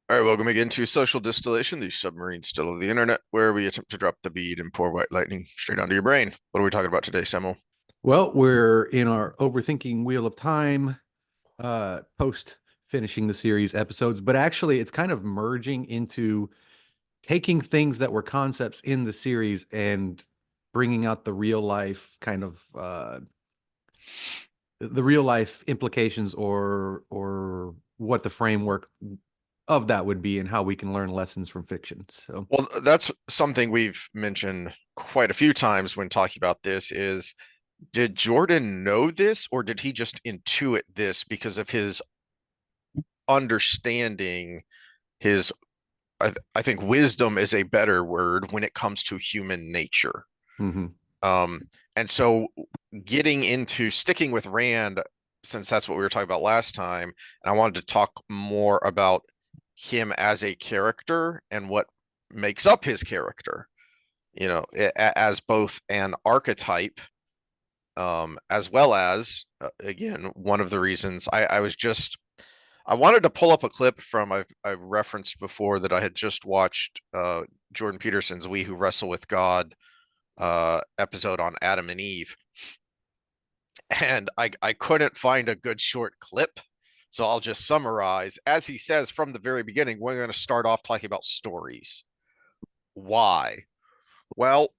All right, welcome again to Social Distillation, the submarine still of the internet, where we attempt to drop the bead and pour white lightning straight onto your brain. What are we talking about today, Samuel? Well, we're in our overthinking wheel of time, post finishing the series episodes, but actually it's kind of merging into taking things that were concepts in the series and bringing out the real life implications or what the framework of that would be and how we can learn lessons from fiction. So, Well, that's something we've mentioned quite a few times when talking about this is, did Jordan know this or did he just intuit this because of his understanding, his, I think wisdom is a better word when it comes to human nature. mhm. Um, and so getting into sticking with Rand, since that's what we were talking about last time, and I wanted to talk more about him as a character and what makes up his character, as both an archetype, as well as, again, one of the reasons I wanted to pull up a clip from I've referenced before that I had just watched Jordan Peterson's We Who Wrestle with God episode on Adam and Eve, and I couldn't find a good short clip. So I'll just summarize. As he says from the very beginning, we're going to start off talking about stories. Why? Well,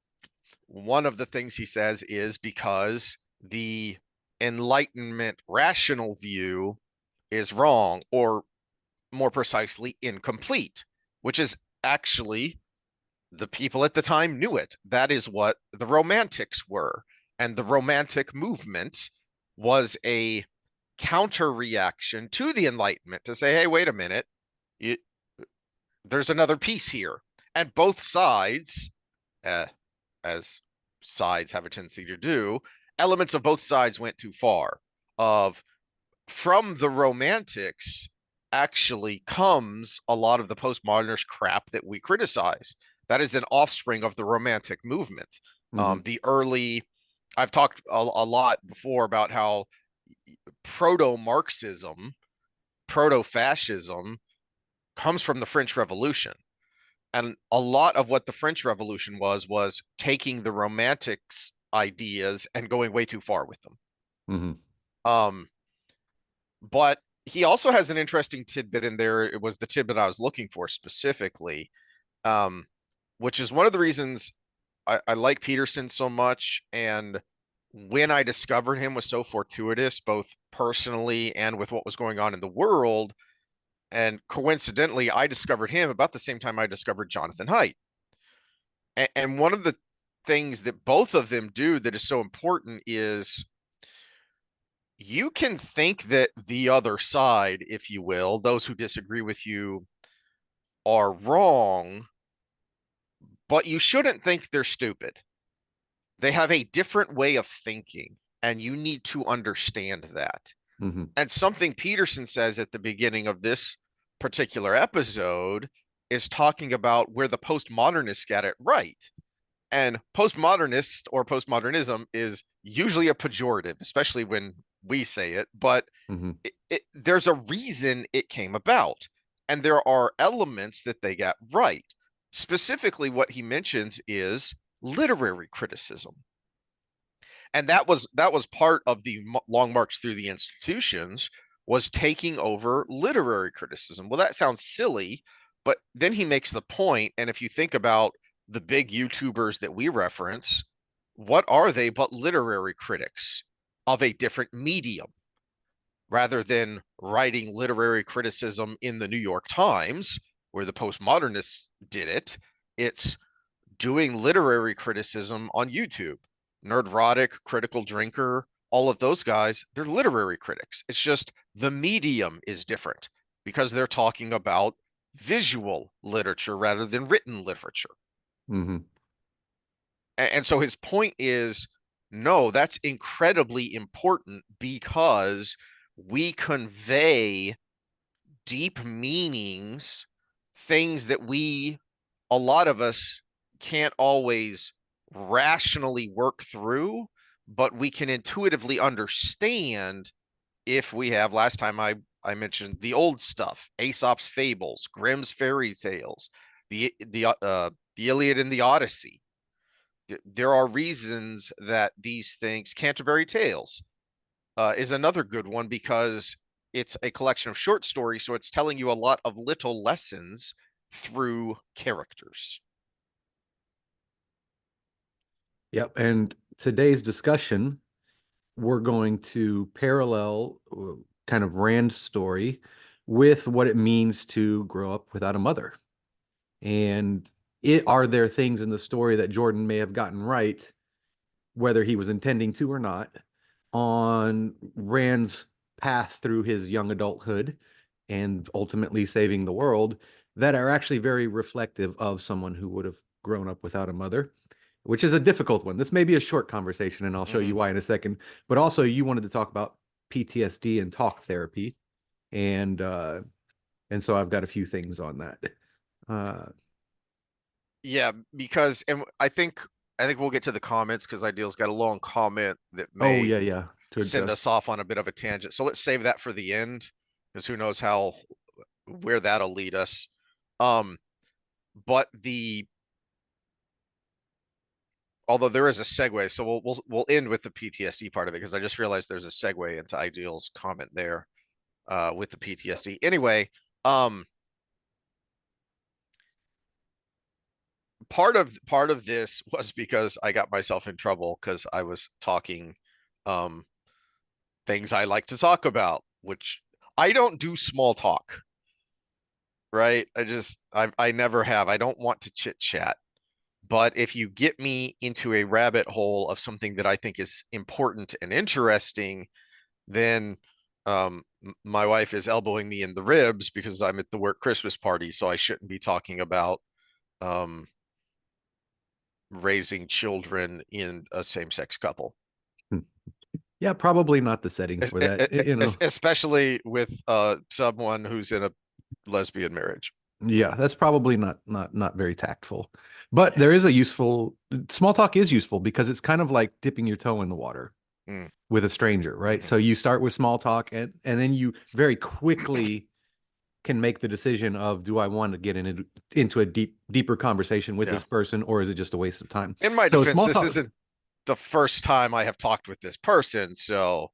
one of the things he says is because the Enlightenment rational view is wrong, or more precisely, incomplete, which is actually the people at the time knew it. That is what the Romantics were. And the Romantic movement was a counter reaction to the Enlightenment to say, hey, wait a minute, you, there's another piece here. And both sides, uh, as sides have a tendency to do, elements of both sides went too far. Of From the Romantics actually comes a lot of the postmodernist crap that we criticize. That is an offspring of the Romantic movement. Mhm. The early, I've talked a lot before about how proto Marxism, proto fascism comes from the French Revolution. And a lot of what the French Revolution was taking the Romantics ideas and going way too far with them. Mhm. Um, but he also has an interesting tidbit in there. It was the tidbit I was looking for specifically, um, which is one of the reasons I like Peterson so much. And when I discovered him was so fortuitous, both personally and with what was going on in the world. And coincidentally, I discovered him about the same time I discovered Jonathan Haidt. And one of the things that both of them do that is so important is you can think that the other side, if you will, those who disagree with you, are wrong, but you shouldn't think they're stupid. They have a different way of thinking, and you need to understand that. Mhm. And something Peterson says at the beginning of this particular episode is talking about where the postmodernists get it right. And postmodernist or postmodernism is usually a pejorative, especially when we say it, but Mhm. there's a reason it came about. And there are elements that they got right. Specifically, what he mentions is literary criticism. And that was part of the long march through the institutions, was taking over literary criticism. Well, that sounds silly, but then he makes the point, and if you think about the big YouTubers that we reference, what are they but literary critics of a different medium? Rather than writing literary criticism in the New York Times, where the postmodernists did it, it's doing literary criticism on YouTube. Nerdrotic, Critical Drinker, all of those guys, they're literary critics. It's just the medium is different because they're talking about visual literature rather than written literature. Mhm. And so his point is, no, that's incredibly important because we convey deep meanings, things that a lot of us can't always rationally work through, but we can intuitively understand if we have. Last time I I mentioned the old stuff, Aesop's fables, Grimm's fairy tales, the Iliad and the Odyssey. There are reasons that these things, Canterbury Tales, is another good one because it's a collection of short stories, so it's telling you a lot of little lessons through characters. Yep. And today's discussion, we're going to parallel kind of Rand's story with what it means to grow up without a mother. And are there things in the story that Jordan may have gotten right, whether he was intending to or not, on Rand's path through his young adulthood and ultimately saving the world, that are actually very reflective of someone who would have grown up without a mother, which is a difficult one. This may be a short conversation, and I'll show you Mm-hmm. why in a second. But also, you wanted to talk about PTSD and talk therapy, and uh, and so I've got a few things on that. Uh, Yeah, because and I think we'll get to the comments because Ideal's got a long comment that oh may yeah, yeah, to send us address. off on a bit of a tangent. So let's save that for the end because who knows how where that'll lead us. Um, but the although there is a segue, so we'll end with the PTSD part of it because I just realized there's a segue into Ideal's comment there with the PTSD. Anyway, um, part of this was because I got myself in trouble because I was talking um things I like to talk about, which I don't do small talk, right? I never have. I don't want to chit chat. But if you get me into a rabbit hole of something that I think is important and interesting, then my wife is elbowing me in the ribs because I'm at the work Christmas party, so I shouldn't be talking about um raising children in a same-sex couple. Yeah, probably not the setting for that. Especially with someone who's in a lesbian marriage. Yeah, that's probably not very tactful. But there is a useful small talk is useful because it's kind of like dipping your toe in the water Mm, with a stranger, right? mhm. So you start with small talk and then you very quickly can make the decision of do I want to get into a deeper conversation with Yeah. this person or is it just a waste of time? In my So defense, small this talk. isn't the first time I have talked with this person, so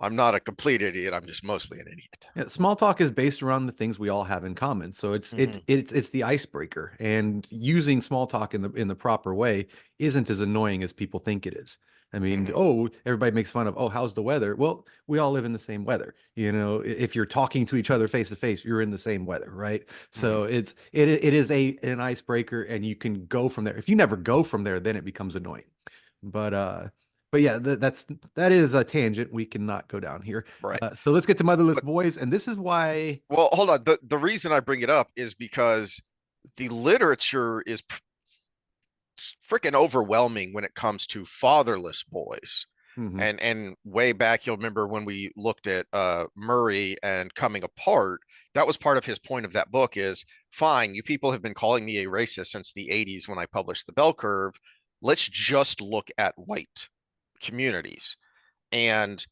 I'm not a complete idiot. I'm just mostly an idiot. Yeah, small talk is based around the things we all have in common. So Hmm. it's the icebreaker, and using small talk in the proper way isn't as annoying as people think it is. I mean, Hmm. oh, everybody makes fun of, oh, how's the weather? Well, we all live in the same weather. You know, if you're talking to each other face to face, you're in the same weather, right? Hmm. So it is an icebreaker, and you can go from there. If you never go from there, then it becomes annoying. But uh, but yeah, that is a tangent we cannot go down here. Right. So let's get to Motherless But Boys, and this is why. well, hold on. The reason I bring it up is because the literature is freaking overwhelming when it comes to fatherless boys. Mhm. And way back, you'll remember when we looked at Murray and coming apart, that was part of his point of that book is fine, you people have been calling me a racist since the 80s when I published the bell curve. Let's just look at white communities. And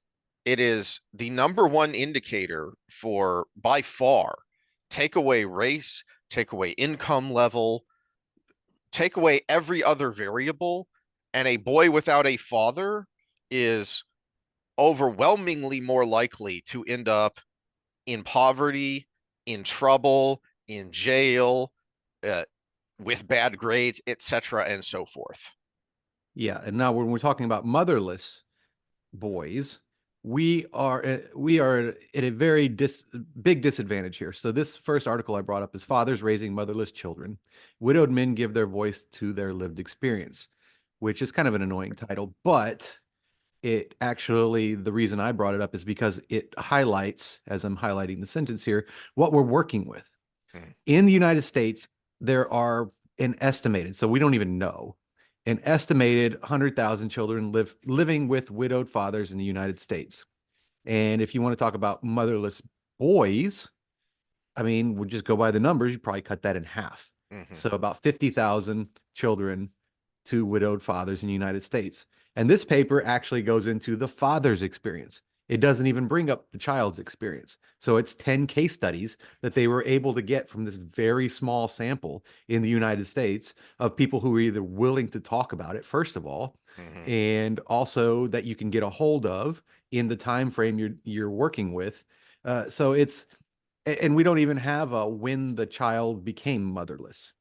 it is the number one indicator for by far take away race, take away income level, take away every other variable, and a boy without a father is overwhelmingly more likely to end up in poverty, in trouble, in jail, uh, with bad grades, etc., and so forth. Yeah, and now when we're talking about motherless boys, we are at a very big disadvantage here. So this first article I brought up is fathers raising motherless children. Widowed men give their voice to their lived experience, which is kind of an annoying title, but it actually the reason I brought it up is because it highlights, as I'm highlighting the sentence here, what we're working with. Mm, In the United States, there are an estimated, so we don't even know, an estimated 100,000 children living with widowed fathers in the United States. And if you want to talk about motherless boys, I mean, we'll just go by the numbers, you probably cut that in half. mhm. So about 50,000 children to widowed fathers in the United States. And this paper actually goes into the father's experience. It doesn't even bring up the child's experience. So it's 10 case studies that they were able to get from this very small sample in the United States of people who are either willing to talk about it, first of all, Hmm. and also that you can get a hold of in the time frame you're working with. So it's and we don't even have a when the child became motherless.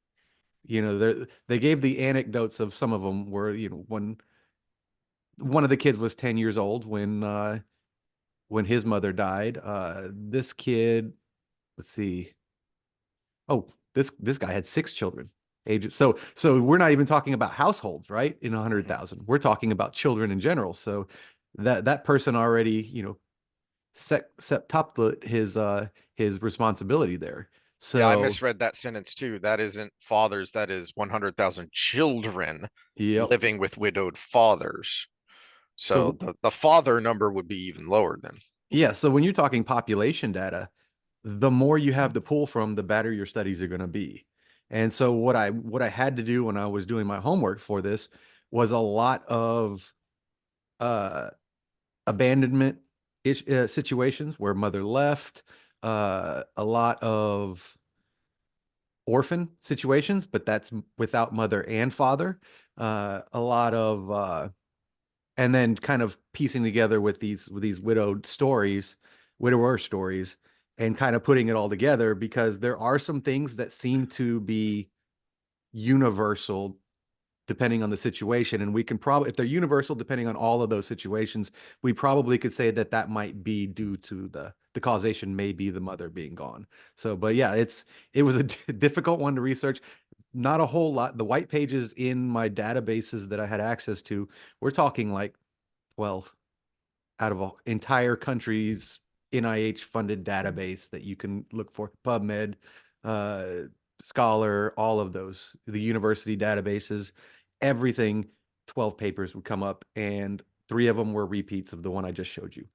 They gave the anecdotes of some of them where, when one of the kids was 10 years old when his mother died. This kid, let's see. Oh, this guy had six children. Ages. So we're not even talking about households, right? In a hundred Hmm. thousand, we're talking about children in general. So that person already, set top his responsibility there. Yeah, I So misread that sentence too. That isn't fathers, that is 100,000 children yep. living with widowed fathers. So So the father number would be even lower then. yeah, so when you're talking population data, the more you have to pull from, the better your studies are going to be. And so what I had to do when I was doing my homework for this was a lot of uh, abandonment situations where mother left, a lot of orphan situations, but that's without mother and father, a lot of and then kind of piecing together with these widower stories, and kind of putting it all together because there are some things that seem to be universal depending on the situation, and we can probably, if they're universal depending on all of those situations, we probably could say that that might be due to the causation may be the mother being gone. So but yeah, it was a difficult one to research. Not a whole lot. The white pages in my databases that I had access to, we're talking like 12 out of an entire country's NIH funded database that you can look for. PubMed, uh, Scholar, all of those, the university databases, everything. 12 papers would come up, and three of them were repeats of the one I just showed you.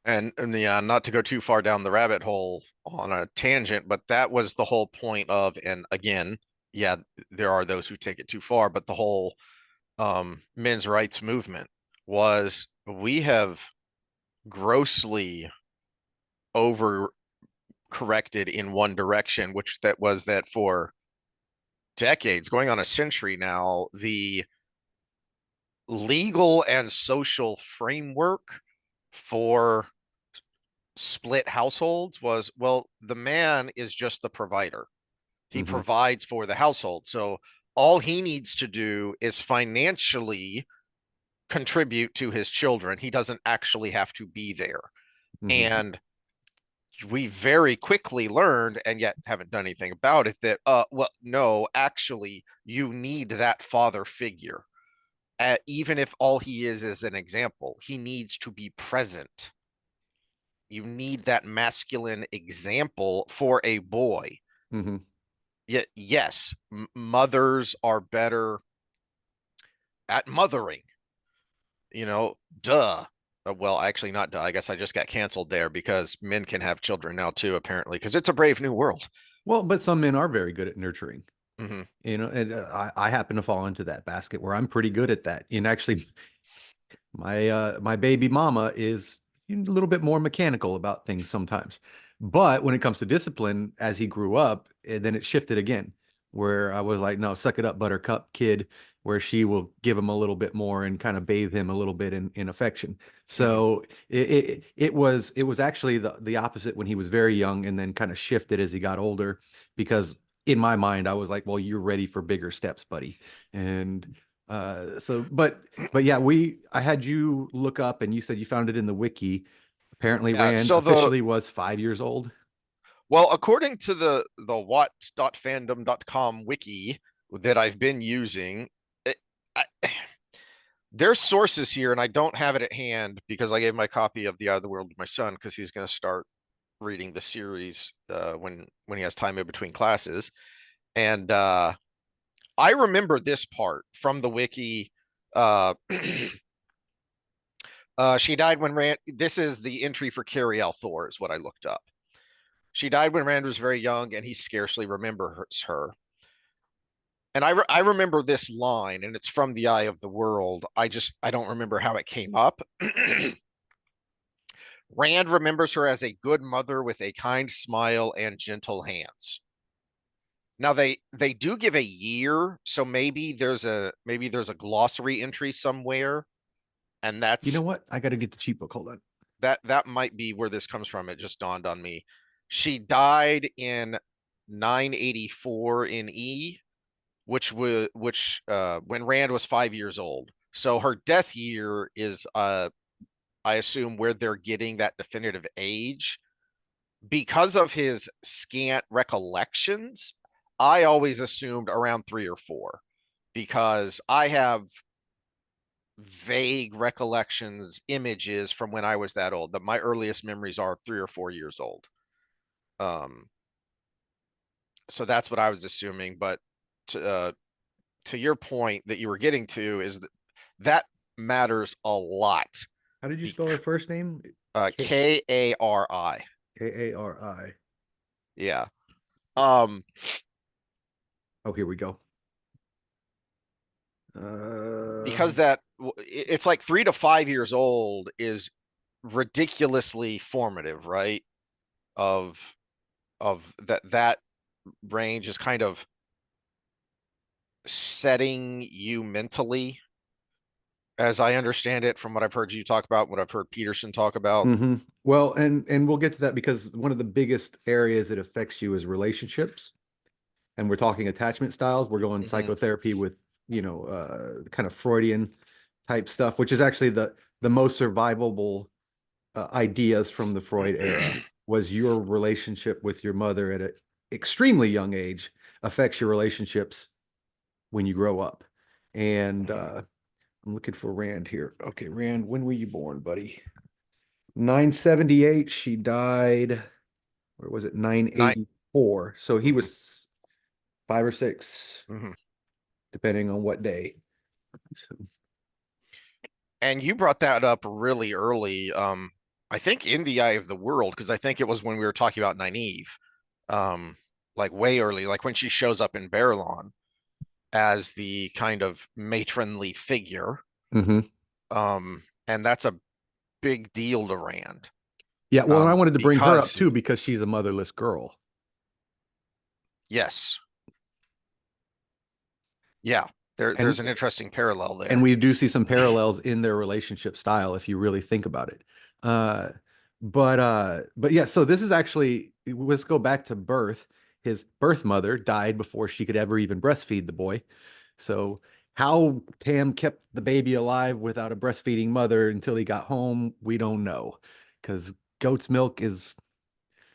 And yeah, not to go too far down the rabbit hole on a tangent, but that was the whole point of, and again, yeah, there are those who take it too far, but the whole men's rights movement was we have grossly over corrected in one direction, which that was that for decades, going on a century now, the legal and social framework for split households was, well, the man is just the provider. He Mm-hmm. provides for the household. So all he needs to do is financially contribute to his children. He doesn't actually have to be there. Mm-hmm. And we very quickly learned, and yet haven't done anything about it, that well, no, actually you need that father figure. Even if all he is an example, he needs to be present. You need that masculine example for a boy. Mm-hmm. Yes, mothers are better at mothering, duh. Well, actually, not duh. I guess I just got canceled there because men can have children now too, apparently, because it's a brave new world. Well, but some men are very good at nurturing, Hmm. and I happen to fall into that basket where I'm pretty good at that. And actually, my baby mama is a little bit more mechanical about things sometimes. But when it comes to discipline, as he grew up, then it shifted again, where I was like, no, suck it up, buttercup kid, where she will give him a little bit more and kind of bathe him a little bit in affection. Hmm. So it was actually the opposite when he was very young, and then kind of shifted as he got older, because in my mind I was like, well, you're ready for bigger steps, buddy. And so but yeah, I had you look up and you said you found it in the wiki. Apparently Yeah. Rand So the officially was 5 years old. well, according to the what.fandom.com wiki that I've been using, it, I, there's sources here, and I don't have it at hand because I gave my copy of The Eye of the World to my son because he's going to start reading the series when he has time in between classes. And I remember this part from the wiki. Uh, she died when Rand. This is the entry for Carrie L. Thor, is what I looked up. She died when Rand was very young, and he scarcely remembers her. and I remember this line, and it's from The Eye of the World. I don't remember how it came up. Rand remembers her as a good mother with a kind smile and gentle hands. Now they do give a year, so maybe there's a glossary entry somewhere, and You know what? I got to get the cheat book. Hold on. that might be where this comes from. It just dawned on me. She died in 984 in E, which when Rand was 5 years old. So her death year is I assume where they're getting that definitive age because of his scant recollections. I always assumed around 3 or 4 because I have vague recollections, images from when I was that old. That my earliest memories are 3 or 4 years old. Um, so that's what I was assuming. But to, uh, to your point that you were getting to is that matters a lot. How did you spell her Bec- first name? K Kari. Kari. Yeah. Um, Oh, here we go. Uh, because that it's like 3 to 5 years old is ridiculously formative, right? Of that range is kind of setting you mentally, as I understand it, from what I've heard you talk about, what I've heard Peterson talk about. well, and we'll get to that because one of the biggest areas it affects you is relationships, and we're talking attachment styles. We're going Hmm. psychotherapy with, kind of Freudian type stuff, which is actually the most survivable ideas from the Freud era was your relationship with your mother at an extremely young age affects your relationships when you grow up. And Hmm. I'm looking for Rand here. Okay, Rand, when were you born, buddy? 978. She died, where was it? Nine. 984. So he Hmm. was 5 or 6, Hmm. depending on what day. So, And you brought that up really early. I think in The Eye of the World, because I think it was when we were talking about Nynaeve, like way early, like when she shows up in Barelon as the kind of matronly figure. mhm. And that's a big deal to Rand. Yeah, well, and I wanted to bring her up Because too because she's a motherless girl. yes, yeah, And there's an interesting parallel and there. we do see some parallels in their relationship style if you really think about it. Uh, but yeah, so this is actually, let's go back to birth. His birth mother died before she could ever even breastfeed the boy. So how Tam kept the baby alive without a breastfeeding mother until he got home, we don't know, because goat's milk is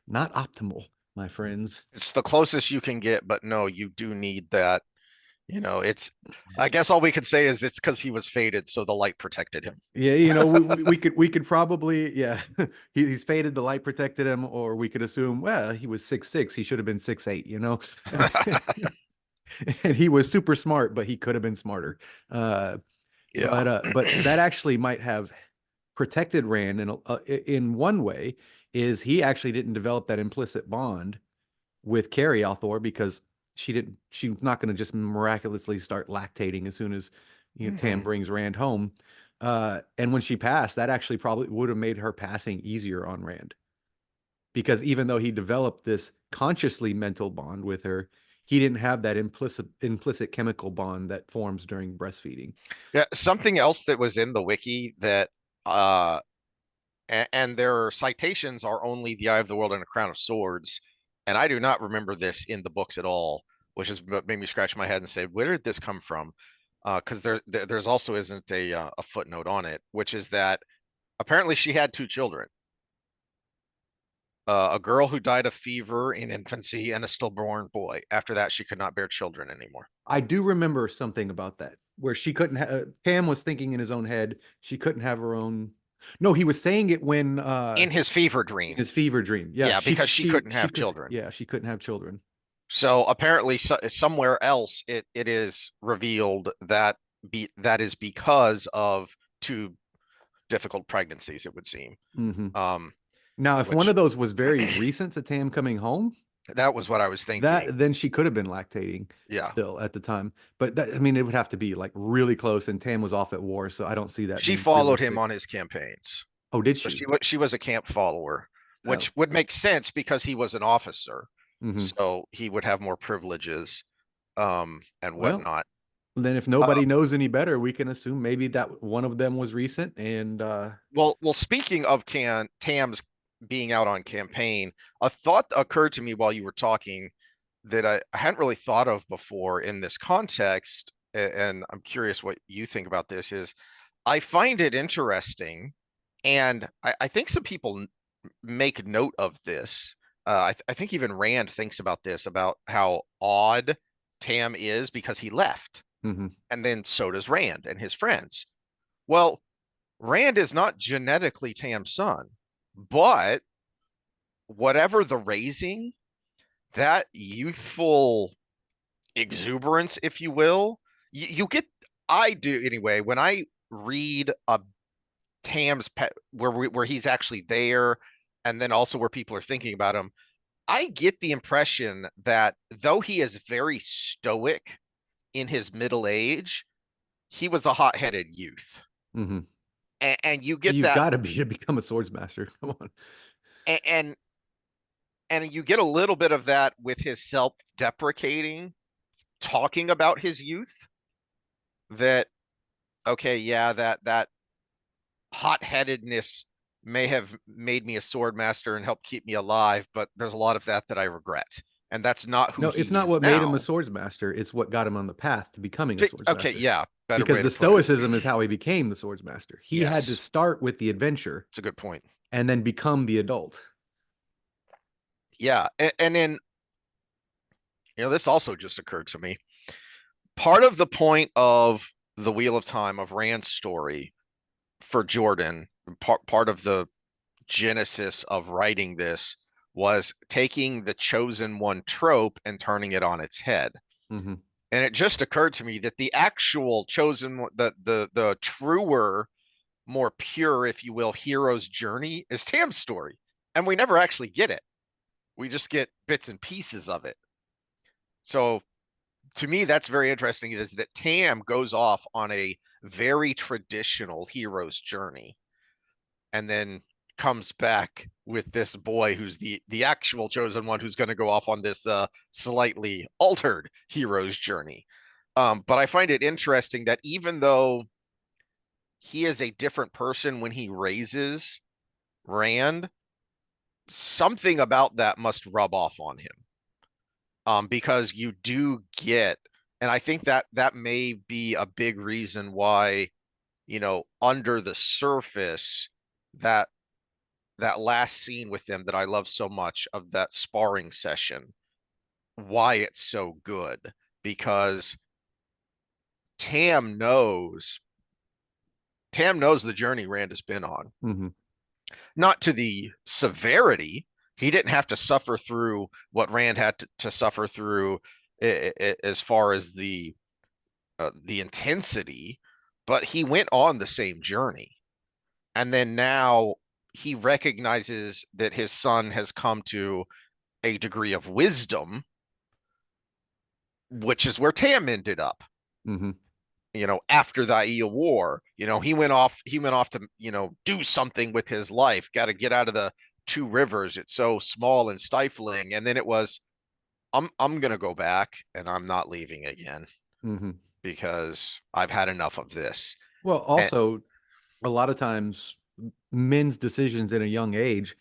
not optimal, my friends. It's the closest you can get, but no, you do need that. It's. I guess all we could say is it's because he was fated, so the light protected him. Yeah, we could probably, yeah, he's faded, the light protected him, or we could assume, well, he was 6'6", he should have been 6'8", and he was super smart, but he could have been smarter. Uh, Yeah. but that actually might have protected Rand in one way, is he actually didn't develop that implicit bond with Carrie Althor because she's not going to just miraculously start lactating as soon as Tam Hmm. brings Rand home. And when she passed, that actually probably would have made her passing easier on Rand because even though he developed this consciously mental bond with her, he didn't have that implicit chemical bond that forms during breastfeeding. Yeah. Something else that was in the wiki that uh and their citations are only The Eye of the World and A Crown of Swords, and I do not remember this in the books at all, which has made me scratch my head and say, where did this come from? Because there's also isn't a footnote on it, which is that apparently she had 2 children, a girl who died of fever in infancy and a stillborn boy. After that, she could not bear children anymore. I do remember something about that where she couldn't have, Pam was thinking in his own head, she couldn't have her own. No, he was saying it when In his fever in dream. his fever dream. Yeah, Yeah, she because she couldn't she have could, children. yeah, she couldn't have children. So apparently, somewhere else, it is revealed that is because of 2 difficult pregnancies. It would seem, Hmm. um, Now, if one which of those was very recent to Tam coming home, That was what I was thinking. That then she could have been lactating Yeah. still at the time. But that, I mean, it would have to be like really close, and Tam was off at war, so I don't see that She being followed him realistic. on his campaigns. Oh, did So she? she was a camp follower, Oh, which would make sense because he was an officer. hmm. So he would have more privileges and Well, whatnot. then if Uh, nobody knows any better, we can assume maybe that one of them was recent. And well, speaking of Tam's being out on campaign, a thought occurred to me while you were talking that I hadn't really thought of before in this context, and I'm curious what you think about this. Is I find it interesting, and I think some people make note of this. I think even Rand thinks about this, about how odd Tam is because he left, mhm, and then so does Rand and his friends. Well, Rand is not genetically Tam's son, but whatever the raising, that youthful exuberance, if you will, you get. I do anyway. When I read a Tam's pet, where he's actually there, and then also where people are thinking about him, I get the impression that though he is very stoic in his middle age, he was a hot-headed youth, mhm. and you Well, get you've that, got to be to become a swords master. Come on. and you get a little bit of that with his self-deprecating talking about his youth. That okay, yeah, that hot-headedness may have made me a sword master and helped keep me alive, but there's a lot of that I regret, and that's not who No, it's he not is what made him a now. swords master. It's what got him on the path to becoming a swords Okay, master. yeah, better Because way to the put it. stoicism is how he became the swords master. He had to Yes, start with the adventure it's a good point. and then become the adult. Yeah, and then this also just occurred to me. Part of the point of the Wheel of Time, of Rand's story for Jordan, part of the genesis of writing this was taking the chosen one trope and turning it on its head. Hmm. And it just occurred to me that the actual chosen, the truer, more pure, if you will, hero's journey is Tam's story, and we never actually get it. We just get bits and pieces of it. So to me, that's very interesting. Is that Tam goes off on a very traditional hero's journey, and then comes back with this boy who's the actual chosen one, who's going to go off on this slightly altered hero's journey. But I find it interesting that even though he is a different person when he raises Rand, something about that must rub off on him. Because you do get, and I think that that may be a big reason why, under the surface, that that last scene with them that I love so much, of that sparring session, why it's so good, because Tam knows Tam knows the journey Rand has been on. Hmm. Not to the severity. He didn't have to suffer through what Rand had to suffer through, as far as the intensity, but he went on the same journey. And then now he recognizes that his son has come to a degree of wisdom, which is where Tam ended up. Hmm. After the Aia War, he went off to, do something with his life, got to get out of the two rivers. It's so small and stifling. And then it was, I'm gonna go back and I'm not leaving again Hmm. because I've had enough of this. Well, And also, a lot of times, men's decisions in a young age,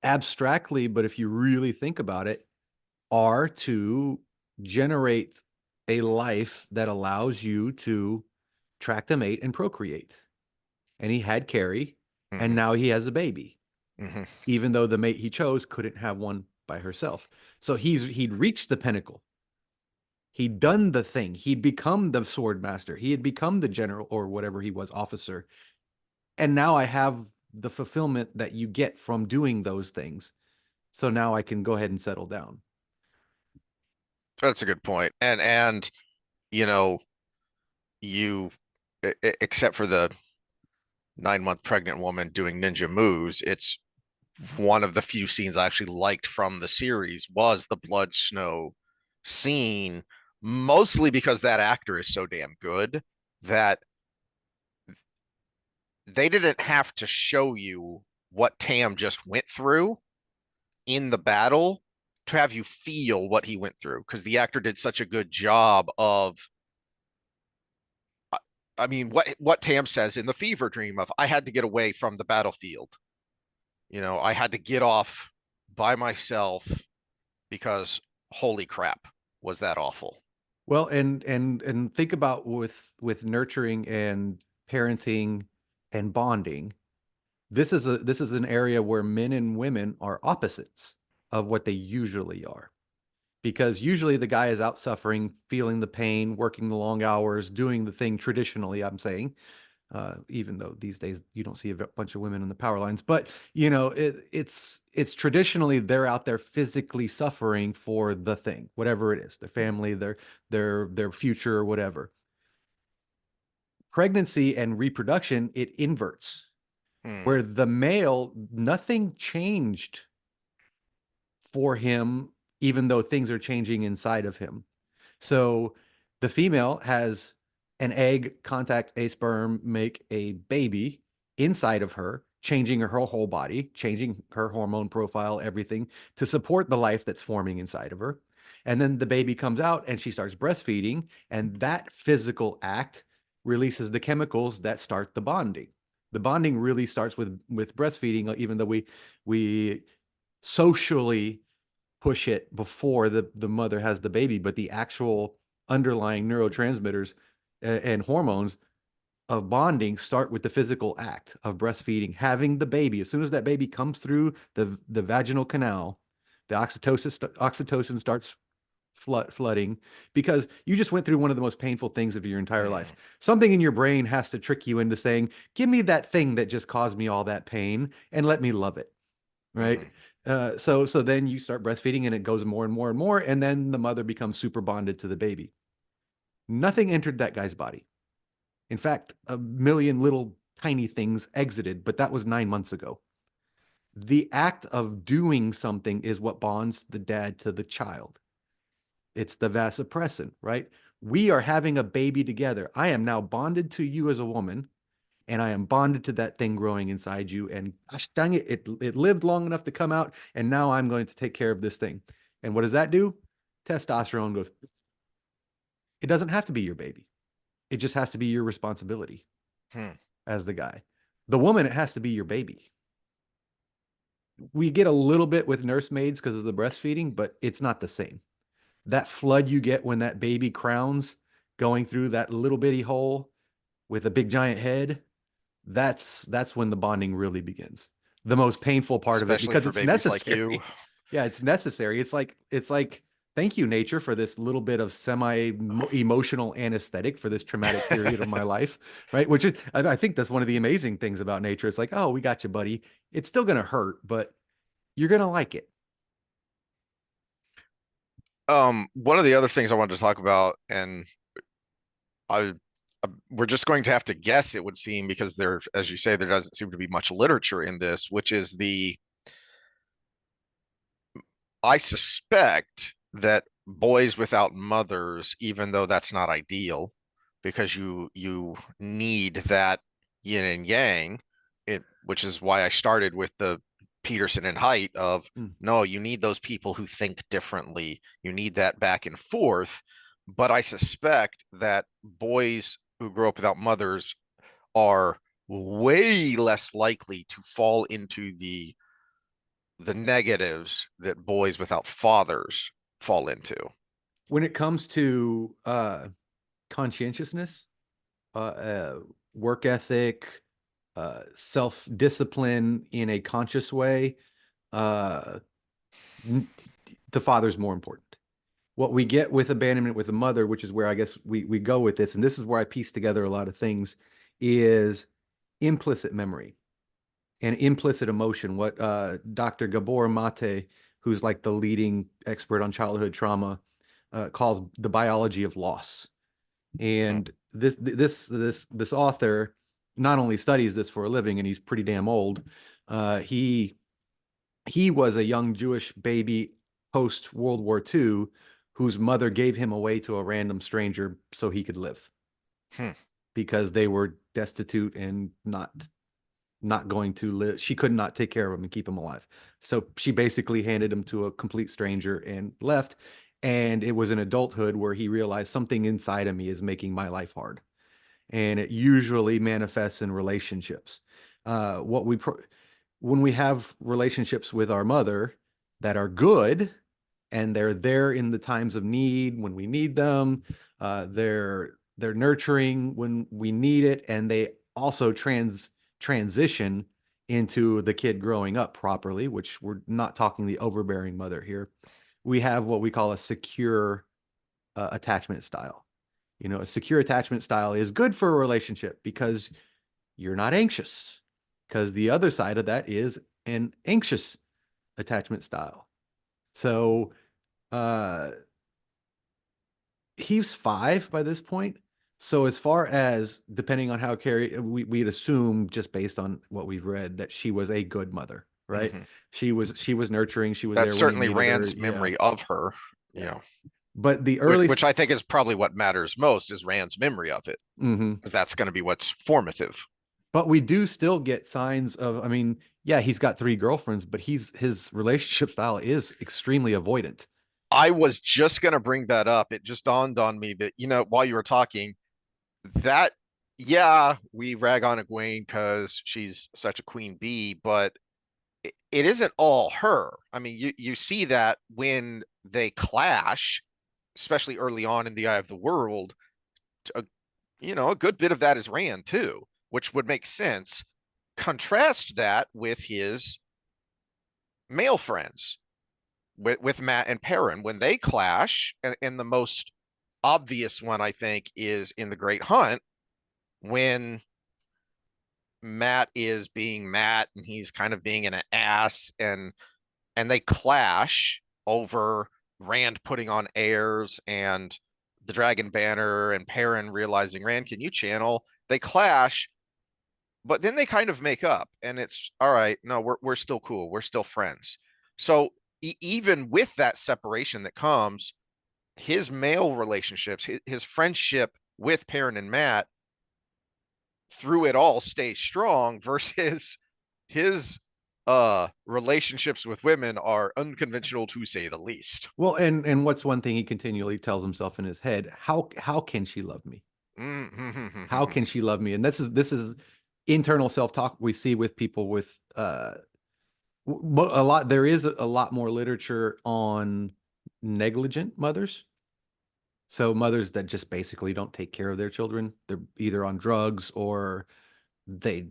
abstractly, but if you really think about it, are to generate a life that allows you to track the mate and procreate. And he had Carrie, and mhm, now he has a baby, mhm. even though the mate he chose couldn't have one by herself. So he'd reached the pinnacle. He'd done the thing. He'd become the sword master. He had become the general or whatever he was, officer. And now I have the fulfillment that you get from doing those things. So now I can go ahead and settle down. That's a good point. And you know, you except for the 9-month pregnant woman doing ninja moves, it's one of the few scenes I actually liked from the series was the blood snow scene, mostly because that actor is so damn good that they didn't have to show you what Tam just went through in the battle to have you feel what he went through because the actor did such a good job of, I mean, what Tam says in the fever dream of I had to get away from the battlefield. I had to get off by myself because holy crap, was that awful. Well, and think about with nurturing and parenting and bonding. This is an area where men and women are opposites of what they usually are. Because usually the guy is out suffering, feeling the pain, working the long hours, doing the thing traditionally, I'm saying, even though these days you don't see a bunch of women in the power lines. But it's traditionally they're out there physically suffering for the thing, whatever it is, their family, their future, or whatever. Pregnancy and reproduction, it inverts, Hmm. where the male, nothing changed for him, even though things are changing inside of him. So the female has an egg contact a sperm, make a baby inside of her, changing her whole body, changing her hormone profile, everything to support the life that's forming inside of her. And then the baby comes out and she starts breastfeeding, and that physical act releases the chemicals that start the bonding. The bonding really starts with breastfeeding, even though we socially push it before the mother has the baby, but the actual underlying neurotransmitters and hormones of bonding start with the physical act of breastfeeding, having the baby. As soon as that baby comes through the vaginal canal, the oxytocin starts flooding, because you just went through one of the most painful things of your entire life. Hmm. Something in your brain has to trick you into saying, give me that thing that just caused me all that pain and let me love it, right? Hmm. So then you start breastfeeding and it goes more and more and more, and then the mother becomes super bonded to the baby. Nothing entered that guy's body. In fact, a million little tiny things exited, but that was 9 months ago. The act of doing something is what bonds the dad to the child. It's the vasopressin, right? We are having a baby together. I am now bonded to you as a woman, and I am bonded to that thing growing inside you. And gosh dang it, it lived long enough to come out, and now I'm going to take care of this thing. And what does that do? Testosterone goes. It doesn't have to be your baby. It just has to be your responsibility Hmm. as the guy. The woman, it has to be your baby. We get a little bit with nursemaids because of the breastfeeding, but it's not the same. That flood you get when that baby crowns going through that little bitty hole with a big giant head, that's when the bonding really begins. The most painful part of it, Especially because for it's babies like you. necessary. Yeah, it's necessary. It's like thank you nature for this little bit of semi emotional anesthetic for this traumatic period of my life, right? Which is I think that's one of the amazing things about nature. It's like, oh, we got you, buddy. It's still gonna hurt, but you're gonna like it. One of the other things I wanted to talk about, and I, we're just going to have to guess, it would seem, because there, as you say, there doesn't seem to be much literature in this, which is I suspect that boys without mothers, even though that's not ideal, because you need that yin and yang, which is why I started with the Peterson and Height of Mm. no, you need those people who think differently. You need that back and forth. But I suspect that boys who grow up without mothers are way less likely to fall into the negatives that boys without fathers fall into. When it comes to conscientiousness, work ethic, self discipline in a conscious way, uh, the father's more important. What we get with abandonment with a mother, which is where I guess we go with this, and this is where I piece together a lot of things, is implicit memory and implicit emotion. What Dr. Gabor Mate, who's like the leading expert on childhood trauma, calls the biology of loss. Hmm. And this author not only studies this for a living, and he's pretty damn old. He he was a young Jewish baby post World War II whose mother gave him away to a random stranger so he could live Hmm. because they were destitute and not going to live. She could not take care of him and keep him alive. So she basically handed him to a complete stranger and left. And it was in adulthood where he realized something inside of me is making my life hard. And it usually manifests in relationships. What we when we have relationships with our mother that are good and they're there in the times of need when we need them, they're nurturing when we need it, and they also transition into the kid growing up properly, which we're not talking the overbearing mother here. We have what we call a secure attachment style. You know, a secure attachment style is good for a relationship because you're not anxious, because the other side of that is an anxious attachment style. So uh he's 5 by this point. So as far as depending on how Carrie, we'd assume just based on what we've read that she was a good mother, right? Hmm. She was nurturing, she was That's there when he certainly needed her. Rand's Yeah, memory of her, you yeah. know, But the early, which I think is probably what matters most is Rand's memory of it, mhm. because that's going to be what's formative. But we do still get signs of, I mean, yeah, he's got 3 girlfriends, but his relationship style is extremely avoidant. I was just going to bring that up. It just dawned on me that, while you were talking, that, yeah, we rag on Egwene because she's such a queen bee, but it isn't all her. I mean, you see that when they clash, especially early on in the Eye of the World, a, a good bit of that is Rand too, which would make sense. Contrast that with his male friends, with Matt and Perrin when they clash, and the most obvious one I think is in the Great Hunt when Matt is being Matt and he's kind of being an ass, and they clash over Rand putting on airs and the Dragon Banner, and Perrin realizing, Rand, can you channel? They clash, but then they kind of make up, and it's all right. No, we're still cool. We're still friends. So even with that separation that comes, his male relationships, his friendship with Perrin and Matt through it all stays strong versus his relationships with women are unconventional to say the least. Well, and what's one thing he continually tells himself in his head? How can she love me? How Mm-hmm. can she love me? And this is internal self-talk we see with people with a lot. There is a lot more literature on negligent mothers. So mothers that just basically don't take care of their children. They're either on drugs or they're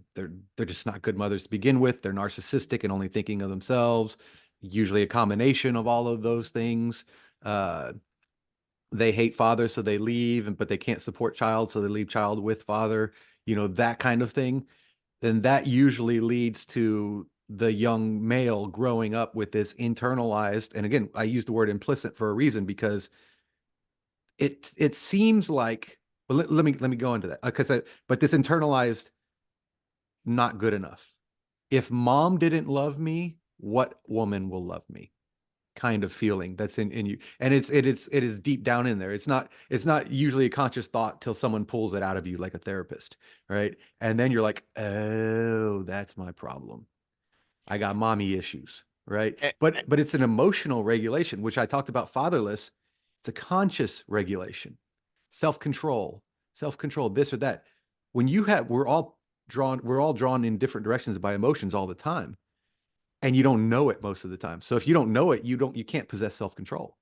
just not good mothers to begin with. They're narcissistic and only thinking of themselves. Usually a combination of all of those things. Uh, they hate father, so they leave, but they can't support child, so they leave child with father. You know, that kind of thing. Then that usually leads to the young male growing up with this internalized, and again, I use the word implicit for a reason because it seems like, well, let me go into that because but this internalized not good enough. If mom didn't love me, what woman will love me? Kind of feeling that's in you. And it is deep down in there. It's not usually a conscious thought till someone pulls it out of you like a therapist, right? And then you're like, oh, that's my problem. I got mommy issues, right? Eh, But it's an emotional regulation, which I talked about fatherless. It's a conscious regulation, self-control, self-control, this or that. When you have, we're all drawn in different directions by emotions all the time, and you don't know it most of the time. So if you don't know it, you can't possess self-control.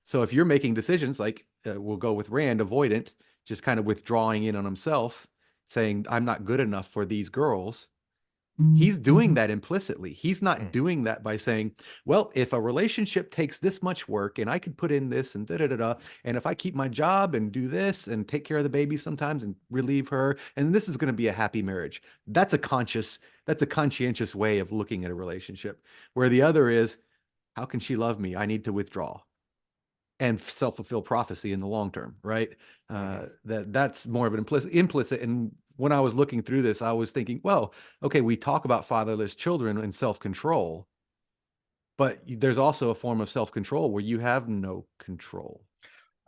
So if you're making decisions like we'll go with Rand, avoidant, just kind of withdrawing in on himself, saying I'm not good enough for these girls, he's doing that implicitly. He's not mm, doing that by saying, well, if a relationship takes this much work and I can put in this and da da da da, and if I keep my job and do this and take care of the baby sometimes and relieve her, and this is going to be a happy marriage. That's a conscientious way of looking at a relationship. Where the other is, how can she love me? I need to withdraw and self-fulfill prophecy in the long term, right? mhm. That's more of an implicit. And when I was looking through this, I was thinking, well, okay, we talk about fatherless children and self-control, but there's also a form of self-control where you have no control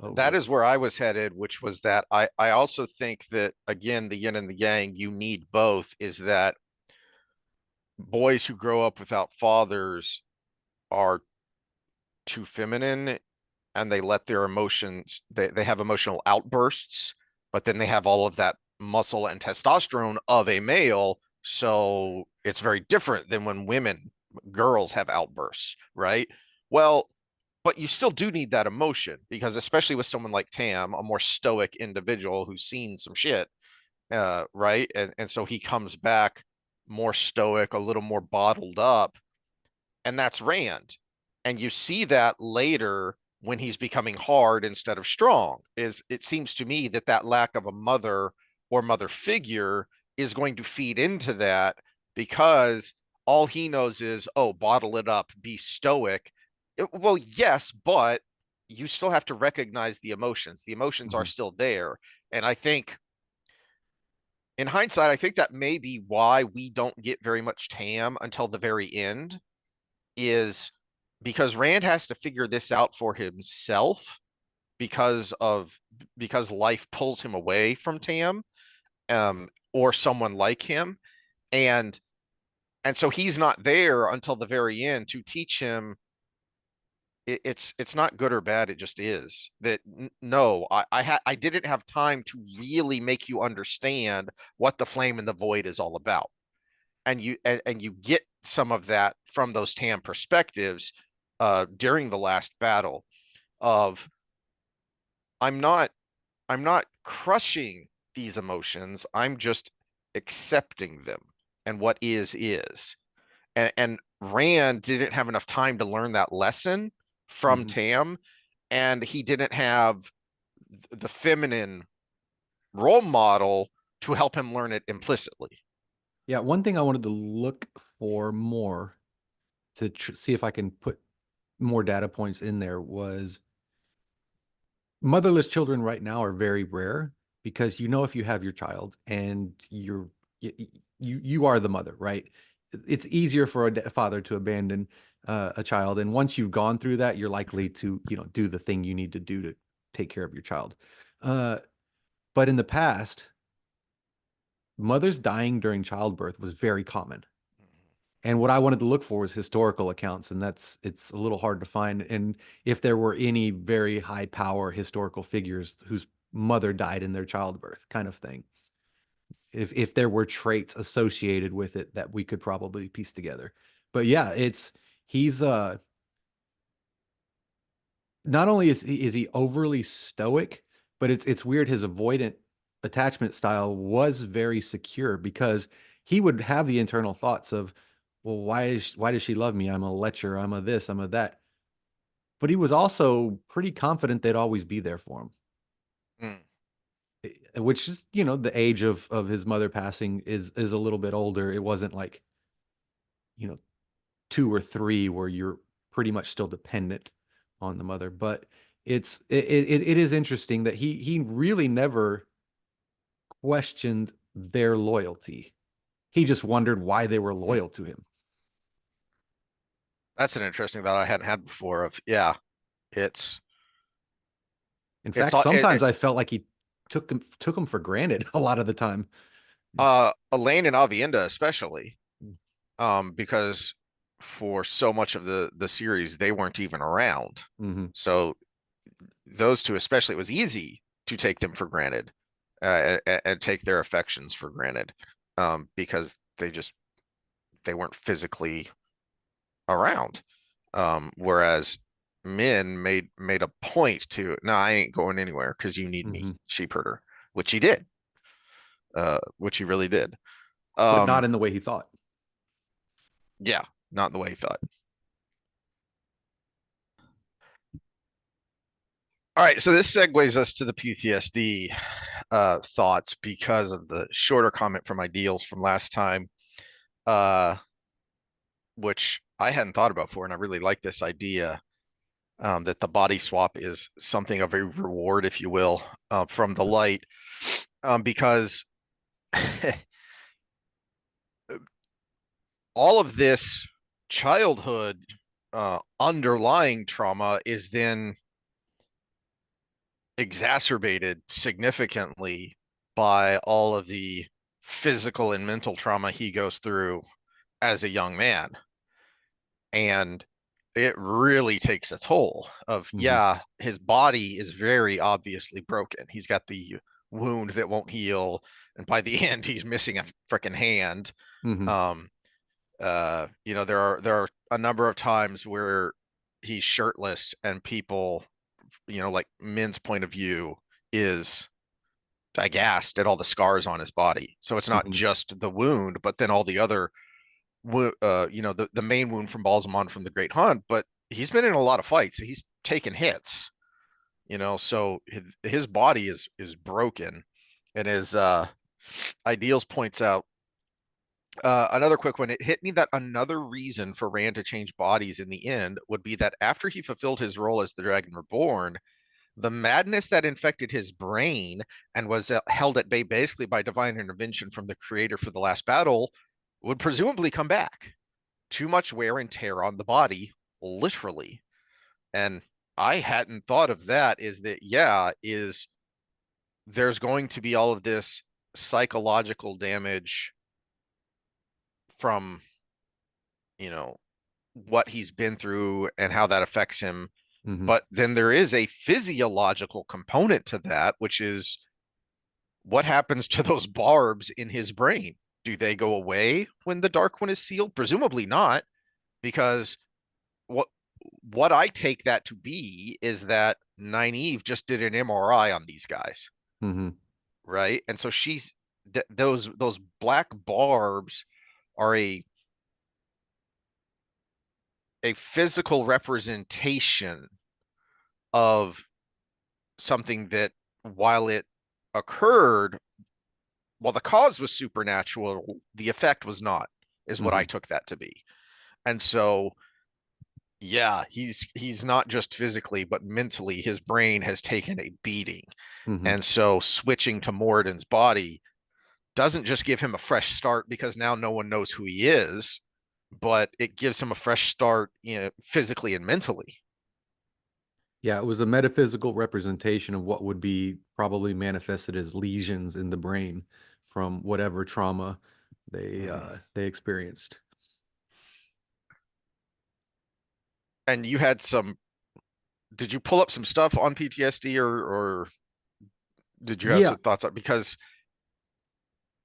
That over it. is where I was headed, which was that I also think that, again, the yin and the yang, you need both, is that boys who grow up without fathers are too feminine, and they let their emotions, they have emotional outbursts, but then they have all of that muscle and testosterone of a male. So it's very different than when women, girls have outbursts, right? Well, but you still do need that emotion, because especially with someone like Tam, a more stoic individual who's seen some shit, right? And so he comes back more stoic, a little more bottled up, and that's Rand. And you see that later when he's becoming hard instead of strong. Is it seems to me that that lack of a mother or mother figure is going to feed into that, because all he knows is, oh, bottle it up, be stoic. Well, yes, but you still have to recognize the emotions. The emotions are Mhm. still there. And I think in hindsight, I think that may be why we don't get very much Tam until the very end, is because Rand has to figure this out for himself, because of because life pulls him away from Tam, or someone like him, and so he's not there until the very end to teach him it's not good or bad, it just is. That no, I didn't have time to really make you understand what the flame and the void is all about. And you get some of that from those Tam perspectives during the last battle of, I'm not I'm not crushing these emotions. I'm just accepting them. And what is. And Rand didn't have enough time to learn that lesson from Mhm. Tam, and he didn't have the feminine role model to help him learn it implicitly. Yeah, one thing I wanted to look for more to see if I can put more data points in there was motherless children right now are very rare because if you have your child and you are the mother, right? It's easier for a father to abandon a child, and once you've gone through that, you're likely to do the thing you need to do to take care of your child. Uh, but in the past, mothers dying during childbirth was very common. And what I wanted to look for was historical accounts, and it's a little hard to find. And if there were any very high power historical figures whose mother died in their childbirth, kind of thing. If there were traits associated with it that we could probably piece together. But yeah, he's not only is he overly stoic, but it's weird. His avoidant attachment style was very secure because he would have the internal thoughts of, well, why does she love me? I'm a lecher. I'm a this. I'm a that. But he was also pretty confident they'd always be there for him. Mm. Which is, the age of his mother passing is a little bit older. It wasn't like, you know, 2 or 3 where you're pretty much still dependent on the mother. But it is interesting that he really never questioned their loyalty. He just wondered why they were Mm. loyal to him. That's an interesting thought I hadn't had before. Of, yeah, it's In it's fact, sometimes I felt like he took him for granted a lot of the time. Elaine and Avienda especially, because for so much of the series they weren't even around. Hmm. So those two especially, it was easy to take them for granted, and take their affections for granted, because they weren't physically around. Whereas Min made a point to, no, I ain't going anywhere because you need me, Hmm. sheep herder, which he did, which he really did. But not Um, in the way he thought. yeah, not the way he thought. All right, so this segues us to the PTSD thoughts, because of the shorter comment from Ideals from last time, uh, which I hadn't thought about before, and I really like this idea, that the body swap is something of a reward, if you will, from the light, because all of this childhood underlying trauma is then exacerbated significantly by all of the physical and mental trauma he goes through as a young man. And it really takes a toll of, Hmm. yeah, his body is very obviously broken. He's got the wound that won't heal, and by the end he's missing a freaking hand. Hmm. um there are a number of times where he's shirtless and people, like men's point of view is aghast at all the scars on his body. So it's not Hmm. just the wound, but then all the other the main wound from Balsamon from the Great Hunt, but he's been in a lot of fights. He's taken hits, so his body is broken. And as Ideals points out, another quick one, it hit me that another reason for Rand to change bodies in the end would be that after he fulfilled his role as the Dragon Reborn, the madness that infected his brain and was held at bay basically by divine intervention from the creator for the last battle would presumably come back. Too much wear and tear on the body, literally. And I hadn't thought of that. Is that, yeah, is there's going to be all of this psychological damage from, you know, what he's been through and how that affects him. Hmm. But then there is a physiological component to that, which is what happens to those barbs in his brain? Do they go away when the dark one is sealed? Presumably not, because what what I take that to be is that Nynaeve just did an MRI on these guys, Hmm. right? And so those black barbs are a physical representation of something that, while it occurred, while the cause was supernatural, the effect was not, is what I Hmm. took that to be. And so, yeah, he's not just physically, but mentally, his brain has taken a beating. Hmm. And so switching to Moradin's body doesn't just give him a fresh start because now no one knows who he is, but it gives him a fresh start, physically and mentally. Yeah, it was a metaphysical representation of what would be probably manifested as lesions in the brain from whatever trauma Mhm. they experienced. And you had some, did you pull up some stuff on PTSD, or did you have Yeah, some thoughts on, because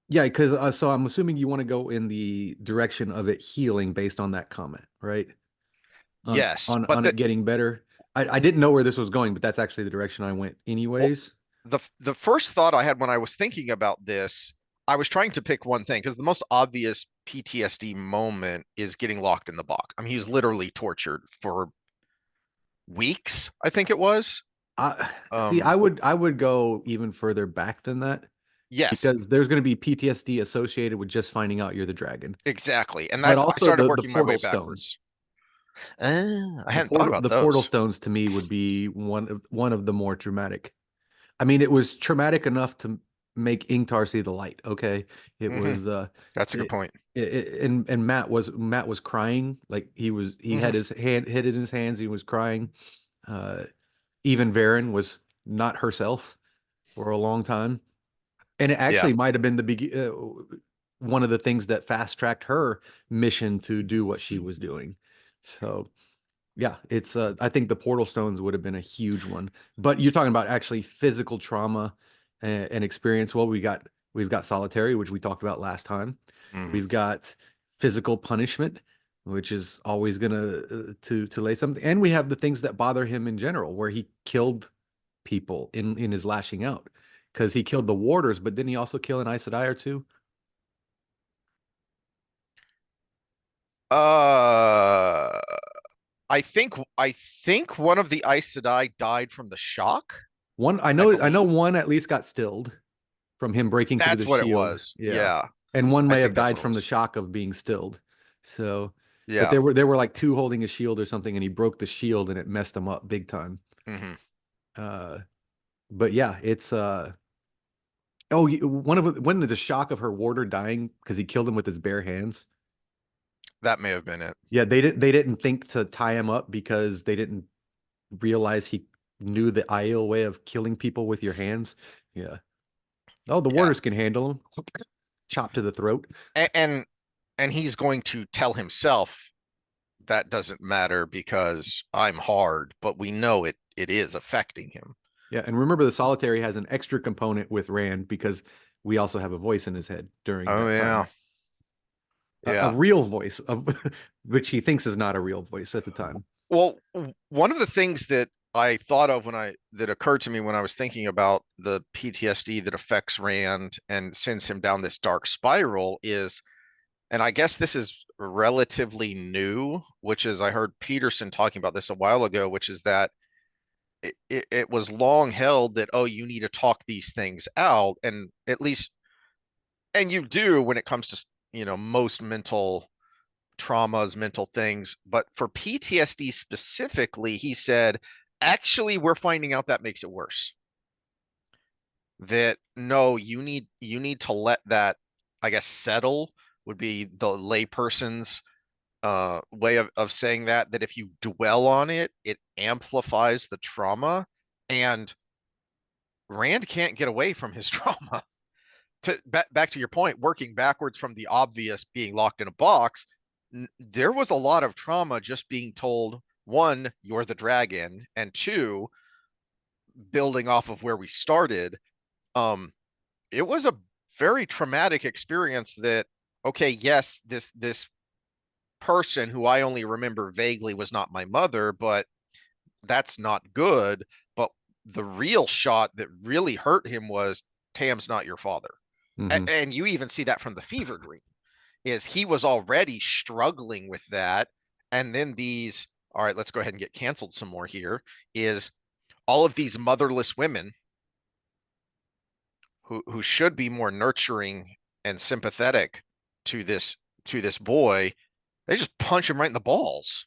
yeah, because so I'm assuming you want to go in the direction of it healing based on that comment, right? On yes, on but on it getting better. I didn't know where this was going, but that's actually the direction I went well, anyways. the first thought I had when I was thinking about this, I was trying to pick one thing because the most obvious PTSD moment is getting locked in the box. I mean, he was literally tortured for weeks, I think it was. I see, Um, I would go even further back than that yes, because there's going to be PTSD associated with just finding out you're the dragon. exactly. And But that's, I also started the working my way portal stones. backwards. I hadn't thought about The portal those. stones to me would be one of the more dramatic. I mean, it was traumatic enough to make Ingtar see the light. Okay, it Hmm. was That's a good point. and Matt was crying like he had Hmm. his hand hid in his hands. He was crying. Uh, even Varen was not herself for a long time, and it Yeah. actually might have been one of the things that fast tracked her mission to do what she was doing. So yeah, it's I think the portal stones would have been a huge one. But you're talking about actually physical trauma and experience. Well, we've got solitary, which we talked about last time. Hmm. We've got physical punishment, which is always gonna to lay something. And we have the things that bother him in general, where he killed people in his lashing out. Because he killed the warders, but didn't he also kill an Aes Sedai or two? Uh, I think one of the Aes Sedai died from the shock, One I I know believe. one at least got stilled from him breaking through the That's what it shield. was. Yeah. Yeah, And one I may have think that's died what it from the was. shock of being stilled. So, but Yeah. there were like two holding a shield or something, and he broke the shield and it messed him up big time. Hmm. Uh, but yeah, it's one of when the shock of her warder dying because he killed him with his bare hands. That may have been it. Yeah, they didn't think to tie him up because they didn't realize he knew the ideal way of killing people with your hands. Yeah. Oh, the Yeah. warders can handle him. Chop to the throat. And and he's going to tell himself that doesn't matter because I'm hard, but we know it is affecting him. Yeah, and remember the solitary has an extra component with Rand because we also have a voice in his head during Oh that time. yeah. A Yeah. real voice of which he thinks is not a real voice at the time. Well, one of the things that I thought of when I that occurred to me when I was thinking about the PTSD that affects Rand and sends him down this dark spiral is, and I guess this is relatively new, which is I heard Peterson talking about this a while ago, which is that it was long held that, oh, you need to talk these things out, and at least, and you do when it comes to, most mental traumas, mental things. But for PTSD specifically, he said, actually, we're finding out that makes it worse. That no, you need to let that, I guess, settle would be the layperson's way of saying that if you dwell on it, it amplifies the trauma. And Rand can't get away from his trauma. Back to your point, working backwards from the obvious being locked in a box, there was a lot of trauma just being told, one, you're the dragon, and two, building off of where we started, um, it was a very traumatic experience that, okay, yes, this person who I only remember vaguely was not my mother, but that's not good. But the real shot that really hurt him was Tam's not your father. Hmm. And you even see that from the fever dream, is he was already struggling with that. And then these, all right, let's go ahead and get canceled some more here, is all of these motherless women who should be more nurturing and sympathetic to this boy, they just punch him right in the balls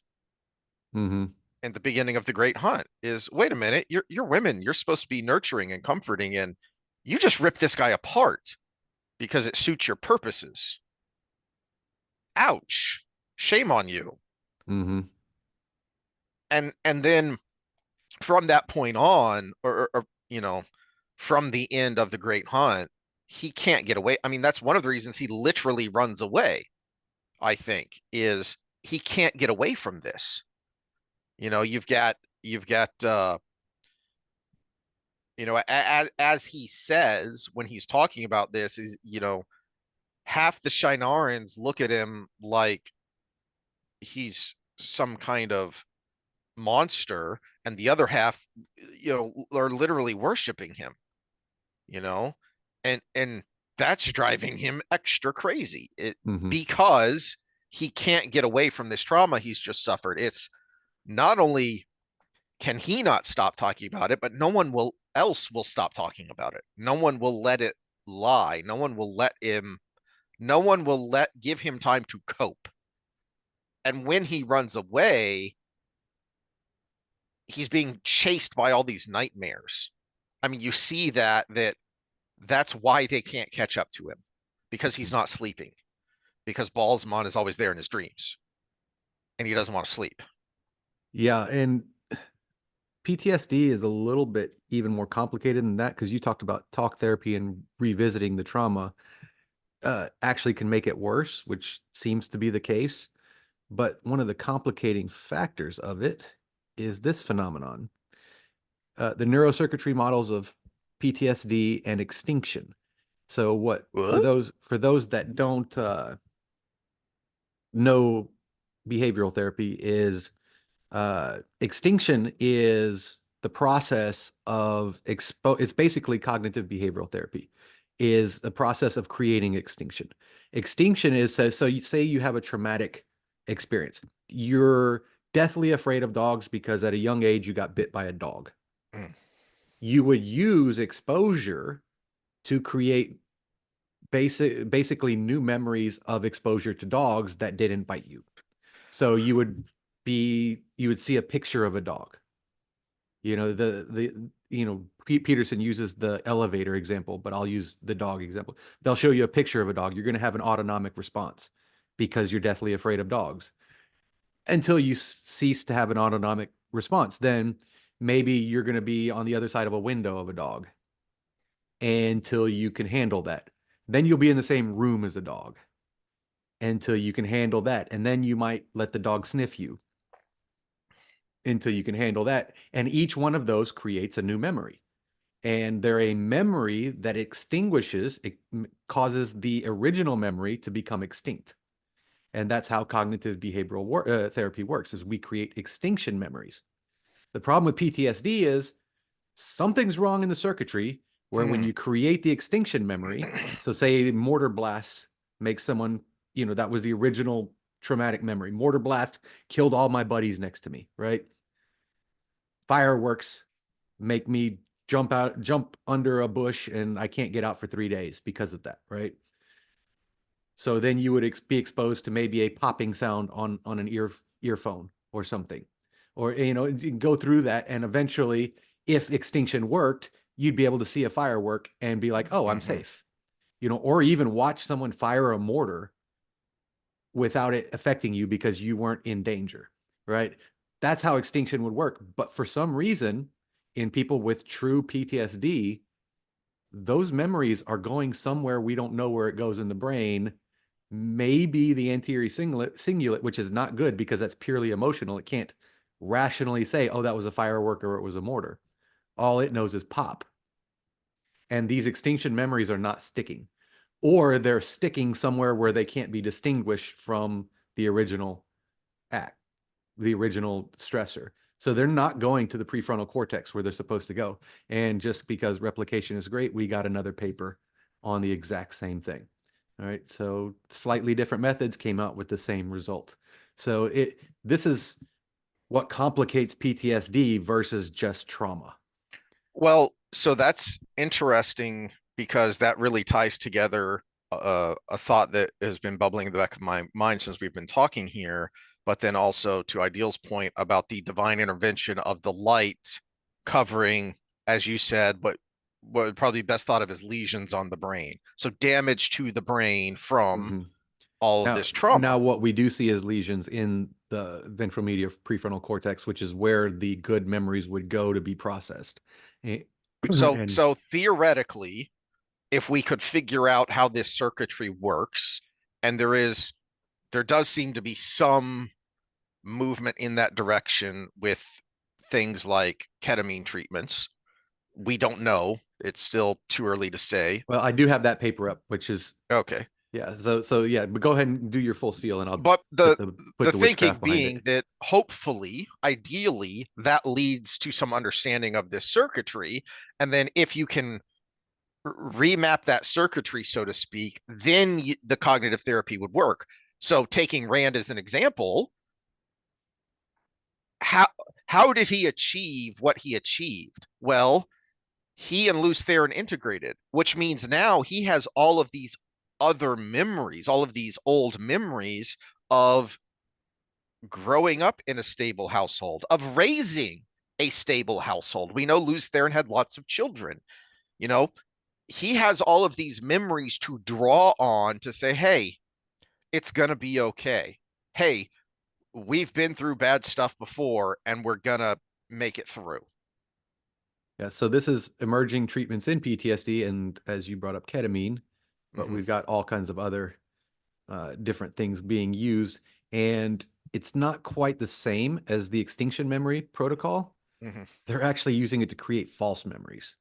Hmm. at the beginning of the Great Hunt. Is, wait a minute, you're women, you're supposed to be nurturing and comforting, and you just rip this guy apart because it suits your purposes. Ouch. Shame on you. Hmm. And then from that point on, or from the end of the Great Hunt, he can't get away. I mean, that's one of the reasons he literally runs away, I think, is he can't get away from this. You've got as he says when he's talking about this, is, half the Shinarans look at him like he's some kind of monster, and the other half, are literally worshiping him, you know, and that's driving him extra crazy. Hmm. Because he can't get away from this trauma he's just suffered. It's not only can he not stop talking about it, but no one will stop talking about it. No one will let it lie. No one will let give him time to cope. And when he runs away, he's being chased by all these nightmares. I mean, you see that's why they can't catch up to him, because he's not sleeping, because Balsmon is always there in his dreams and he doesn't want to sleep. Yeah, and PTSD is a little bit even more complicated than that because you talked about talk therapy and revisiting the trauma actually can make it worse, which seems to be the case. But one of the complicating factors of it is this phenomenon. The neurocircuitry models of PTSD and extinction. So what for What? those that don't know behavioral therapy is extinction is the process of it's basically cognitive behavioral therapy is the process of creating extinction. Extinction is so you say you have a traumatic experience. You're deathly afraid of dogs because at a young age you got bit by a dog. Mm. You would use exposure to create basically new memories of exposure to dogs that didn't bite you. So you would see a picture of a dog. Peterson uses the elevator example, but I'll use the dog example. They'll show you a picture of a dog. You're going to have an autonomic response. because you're deathly afraid of dogs until you cease to have an autonomic response. Then maybe you're going to be on the other side of a window of a dog until you can handle that. Then you'll be in the same room as a dog until you can handle that. And then you might let the dog sniff you until you can handle that. And each one of those creates a new memory. And they're a memory that extinguishes, it causes the original memory to become extinct. And that's how cognitive behavioral therapy works, is we create extinction memories. The problem with PTSD is something's wrong in the circuitry where when Hmm. you create the extinction memory, so say mortar blast makes someone, that was the original traumatic memory. Mortar blast killed all my buddies next to me, right? Fireworks make me jump under a bush and I can't get out for 3 days because of that, right? So then you would be exposed to maybe a popping sound on an earphone or something, or you go through that, and eventually, if extinction worked, you'd be able to see a firework and be like, "Oh, I'm Hmm. safe," or even watch someone fire a mortar without it affecting you because you weren't in danger, right? That's how extinction would work. But for some reason, in people with true PTSD, those memories are going somewhere we don't know where it goes in the brain. Maybe the anterior cingulate, which is not good because that's purely emotional. It can't rationally say, oh, that was a firework or it was a mortar. All it knows is pop. And these extinction memories are not sticking, or they're sticking somewhere where they can't be distinguished from the original act, the original stressor. So they're not going to the prefrontal cortex where they're supposed to go. And just because replication is great, we got another paper on the exact same thing. All right. So slightly different methods came out with the same result. So this is what complicates PTSD versus just trauma. Well, so that's interesting because that really ties together a thought that has been bubbling in the back of my mind since we've been talking here, but then also to Ideal's point about the divine intervention of the light covering, as you said, what would probably be best thought of as lesions on the brain. So damage to the brain from Mhm. all of Now, this trauma. now what we do see is lesions in the ventral media prefrontal cortex, which is where the good memories would go to be processed. So And so theoretically, if we could figure out how this circuitry works, and there does seem to be some movement in that direction with things like ketamine treatments. We don't know. It's still too early to say. well, I do have that paper up, which is Okay. yeah. So yeah, but go ahead and do your full spiel, and I'll But put the the the put the thinking witchcraft behind it. being that hopefully, ideally, that leads to some understanding of this circuitry. And then if you can remap that circuitry, so to speak, then the cognitive therapy would work. So taking Rand as an example, how how did he achieve what he achieved? Well, he and Luz Theron integrated, which means now he has all of these other memories, all of these old memories of growing up in a stable household, of raising a stable household. We know Luz Theron had lots of children. You know, he has all of these memories to draw on to say, hey, it's going to be okay. Hey, we've been through bad stuff before and we're going to make it through. Yeah. So this is emerging treatments in PTSD, and as you brought up, ketamine, but Mm-hmm, we've got all kinds of other different things being used, and it's not quite the same as the extinction memory protocol. mm-hmm. They're actually using it to create false memories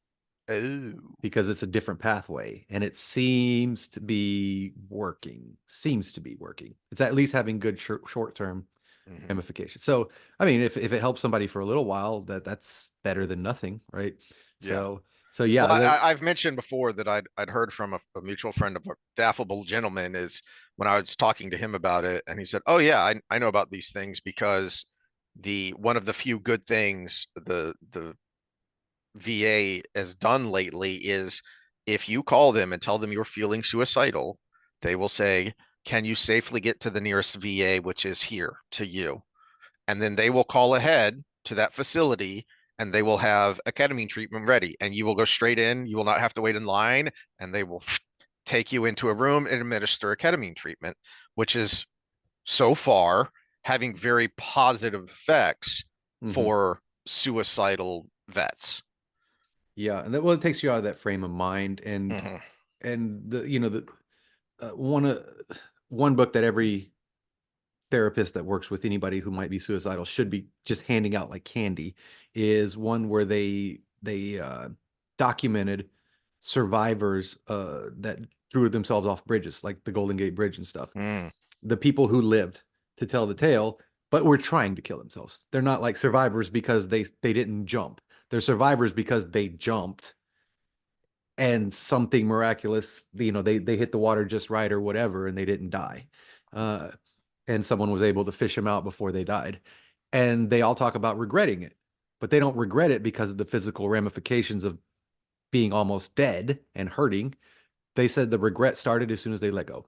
Oh. because it's a different pathway, and it seems to be working. Seems to be working. It's at least having good short-term Mm-hmm. ramifications. So, I mean, if it helps somebody for a little while, that's better than nothing, right? Yeah. So, so Well, yeah, I've mentioned before that I'd heard from a mutual friend of a affable gentleman is when I was talking to him about it, and he said, "Oh yeah, I know about these things because the one of the few good things the VA has done lately is if you call them and tell them you're feeling suicidal, they will say, 'Can you safely get to the nearest VA, which is here to you?' And then they will call ahead to that facility and they will have a ketamine treatment ready and you will go straight in. You will not have to wait in line and they will take you into a room and administer a ketamine treatment, which is so far having very positive effects Hmm. for suicidal vets. Yeah, and that, well, it takes you out of that frame of mind, Mhm. and the the one one book that every therapist that works with anybody who might be suicidal should be just handing out like candy is one where they documented survivors that threw themselves off bridges, like the Golden Gate Bridge and stuff. Mm. The people who lived to tell the tale, but were trying to kill themselves. They're not like survivors because they didn't jump. They're survivors because they jumped and something miraculous, they hit the water just right or whatever, and they didn't die. Uh, and someone was able to fish them out before they died. And they all talk about regretting it, but they don't regret it because of the physical ramifications of being almost dead and hurting. They said the regret started as soon as they let go.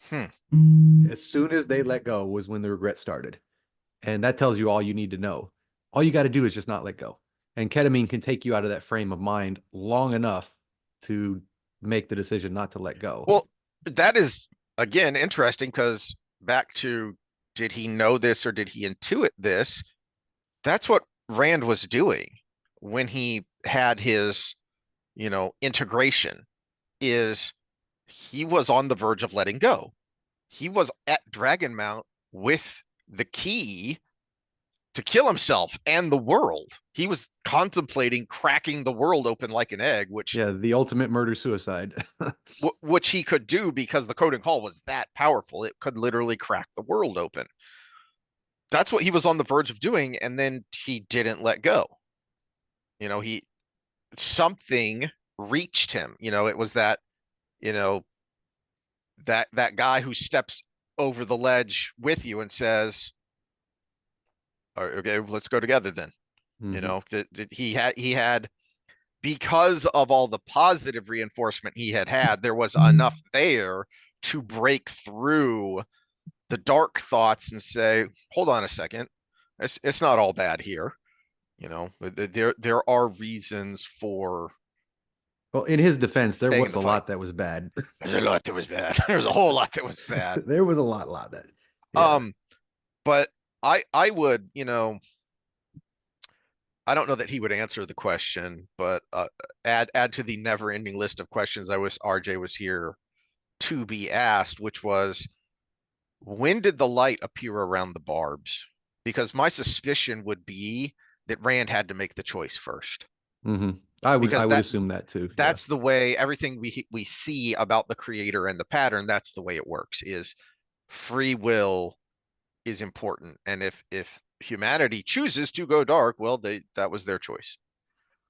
Hmm. As soon as they let go was when the regret started. And that tells you all you need to know. All you got to do is just not let go. And ketamine can take you out of that frame of mind long enough to make the decision not to let go. Well, that is again interesting because back to, did he know this or did he intuit this? That's what Rand was doing when he had his, integration, is he was on the verge of letting go. He was at Dragonmount with the key to kill himself and the world. He was contemplating cracking the world open like an egg, which Yeah, the ultimate murder suicide. which he could do because the coding call was that powerful. It could literally crack the world open. That's what he was on the verge of doing, and then he didn't let go. He something reached him. It was that, you know, that guy who steps over the ledge with you and says, "Okay, let's go together then." Hmm. He had, because of all the positive reinforcement he had, there was enough there to break through the dark thoughts and say, hold on a second, it's not all bad here. There are reasons for Well, in his defense, there staying in was the a fight. lot that was bad. There's a lot that was bad. There's a whole lot that was bad. There was a lot that. Yeah. Um, but I would, I don't know that he would answer the question, but add to the never ending list of questions I wish RJ was here to be asked, which was, when did the light appear around the barbs? Because my suspicion would be that Rand had to make the choice first. Hmm. I Because would assume that too. Yeah. that's the way everything we see about the creator and the pattern, that's the way it works, is free will is important. And if humanity chooses to go dark, well, that was their choice.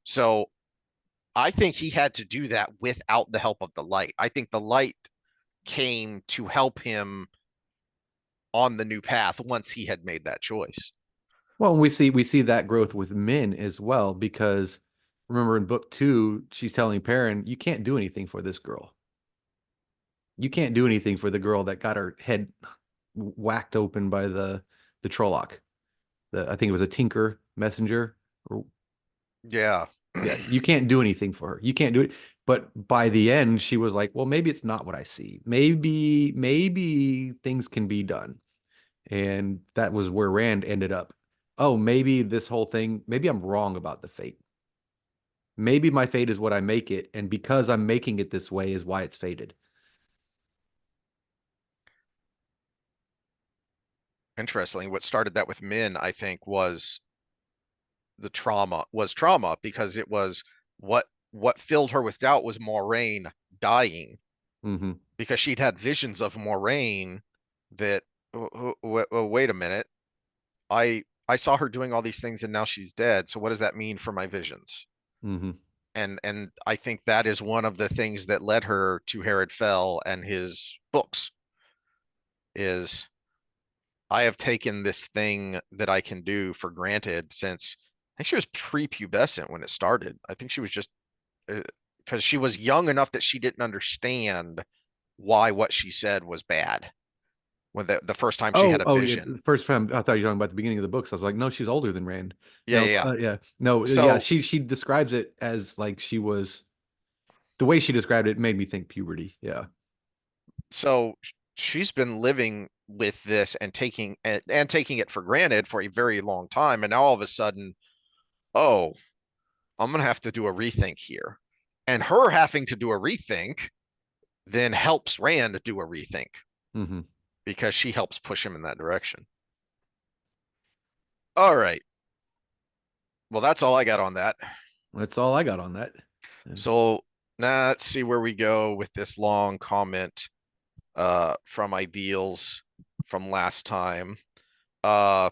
So I think he had to do that without the help of the light. I think the light came to help him on the new path once he had made that choice. Well, we see that growth with Min as well because remember in book 2, she's telling Perrin, "You can't do anything for this girl. You can't do anything for the girl that got her head whacked open by the Trolloc. I think it was a Tinker messenger. Or Yeah. yeah, you can't do anything for her. You can't do it." But by the end, she was like, "Well, maybe it's not what I see. Maybe things can be done." And that was where Rand ended up. Oh, maybe this whole thing, maybe I'm wrong about the fate. Maybe my fate is what I make it, and because I'm making it this way is why it's fated. Interestingly, what started that with Min, I think, was trauma, because it was what filled her with doubt was Moraine dying, Hmm. because she'd had visions of Moraine that, wait a minute, I saw her doing all these things and now she's dead. So what does that mean for my visions? Hmm. And I think that is one of the things that led her to Herod Fell and his books, is I have taken this thing that I can do for granted since I think she was prepubescent when it started. I think she was just, because she was young enough that she didn't understand why what she said was bad when the first time she had Oh, a oh yeah. vision. The first time I thought you were talking about the beginning of the books. I was like, no, she's older than Rand. Yeah, No, yeah, yeah. yeah, no, yeah. So She describes it as like she was. The way she described it made me think puberty. Yeah. So she's been living with this and taking it for granted for a very long time, and now all of a sudden, oh, I'm gonna have to do a rethink here. And her having to do a rethink then helps Rand do a rethink Hmm. because she helps push him in that direction. All right. Well, that's all I got on that. That's all I got on that. So now let's see where we go with this long comment from Ideals from last time. Uh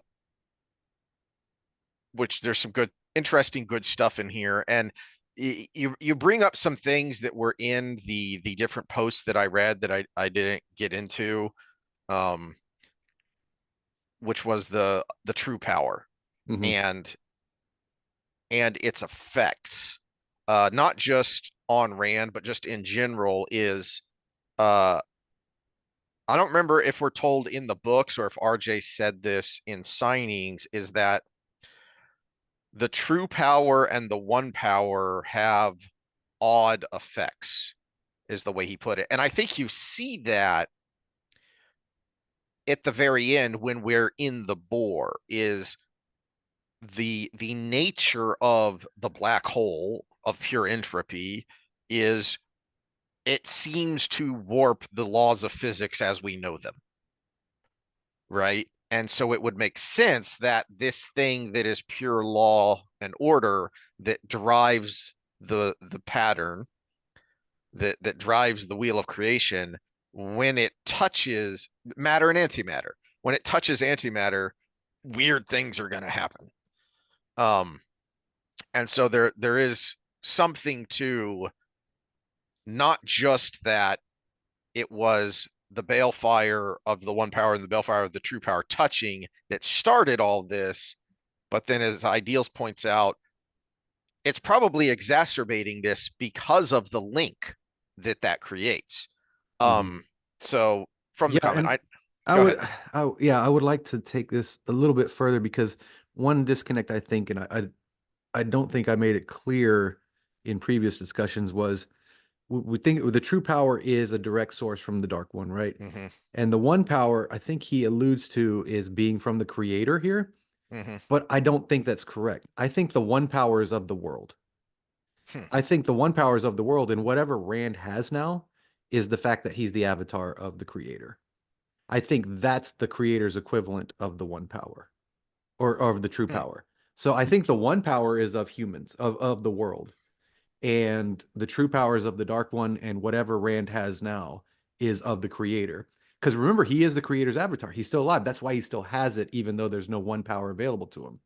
which there's some good interesting good stuff in here, and you bring up some things that were in the different posts that I read that I didn't get into, um which was the true power Hmm. and its effects, not just on Rand, but just in general, is uh, I don't remember if we're told in the books or if RJ said this in signings, is that the true power and the one power have odd effects, is the way he put it. And I think you see that at the very end when we're in the bore, is the nature of the black hole of pure entropy is it seems to warp the laws of physics as we know them, right? And so it would make sense that this thing that is pure law and order that drives the pattern that drives the wheel of creation, when it touches matter and antimatter, when it touches antimatter, weird things are going to happen. Um, and so there is something to not just that it was the balefire of the one power and the balefire of the true power touching that started all this, but then as Ideals points out, it's probably exacerbating this because of the link that creates. Hmm. Um, so from the Yeah, comment, and I I go would, ahead. I would like to take this a little bit further because one disconnect I think, and I don't think I made it clear in previous discussions was we think the true power is a direct source from the dark one, right? Mm-hmm. And the one power I think he alludes to is being from the creator here, Mm-hmm. but I don't think that's correct. I think the one power is of the world. Hmm. I think the one power is of the world, and whatever Rand has now is the fact that he's the avatar of the creator. I think that's the creator's equivalent of the one power or of the true Hmm. power. So I think the one power is of humans, of the world, and the true powers of the dark one and whatever Rand has now is of the creator. Because remember, he is the creator's avatar. He's still alive. That's why he still has it, even though there's no one power available to him.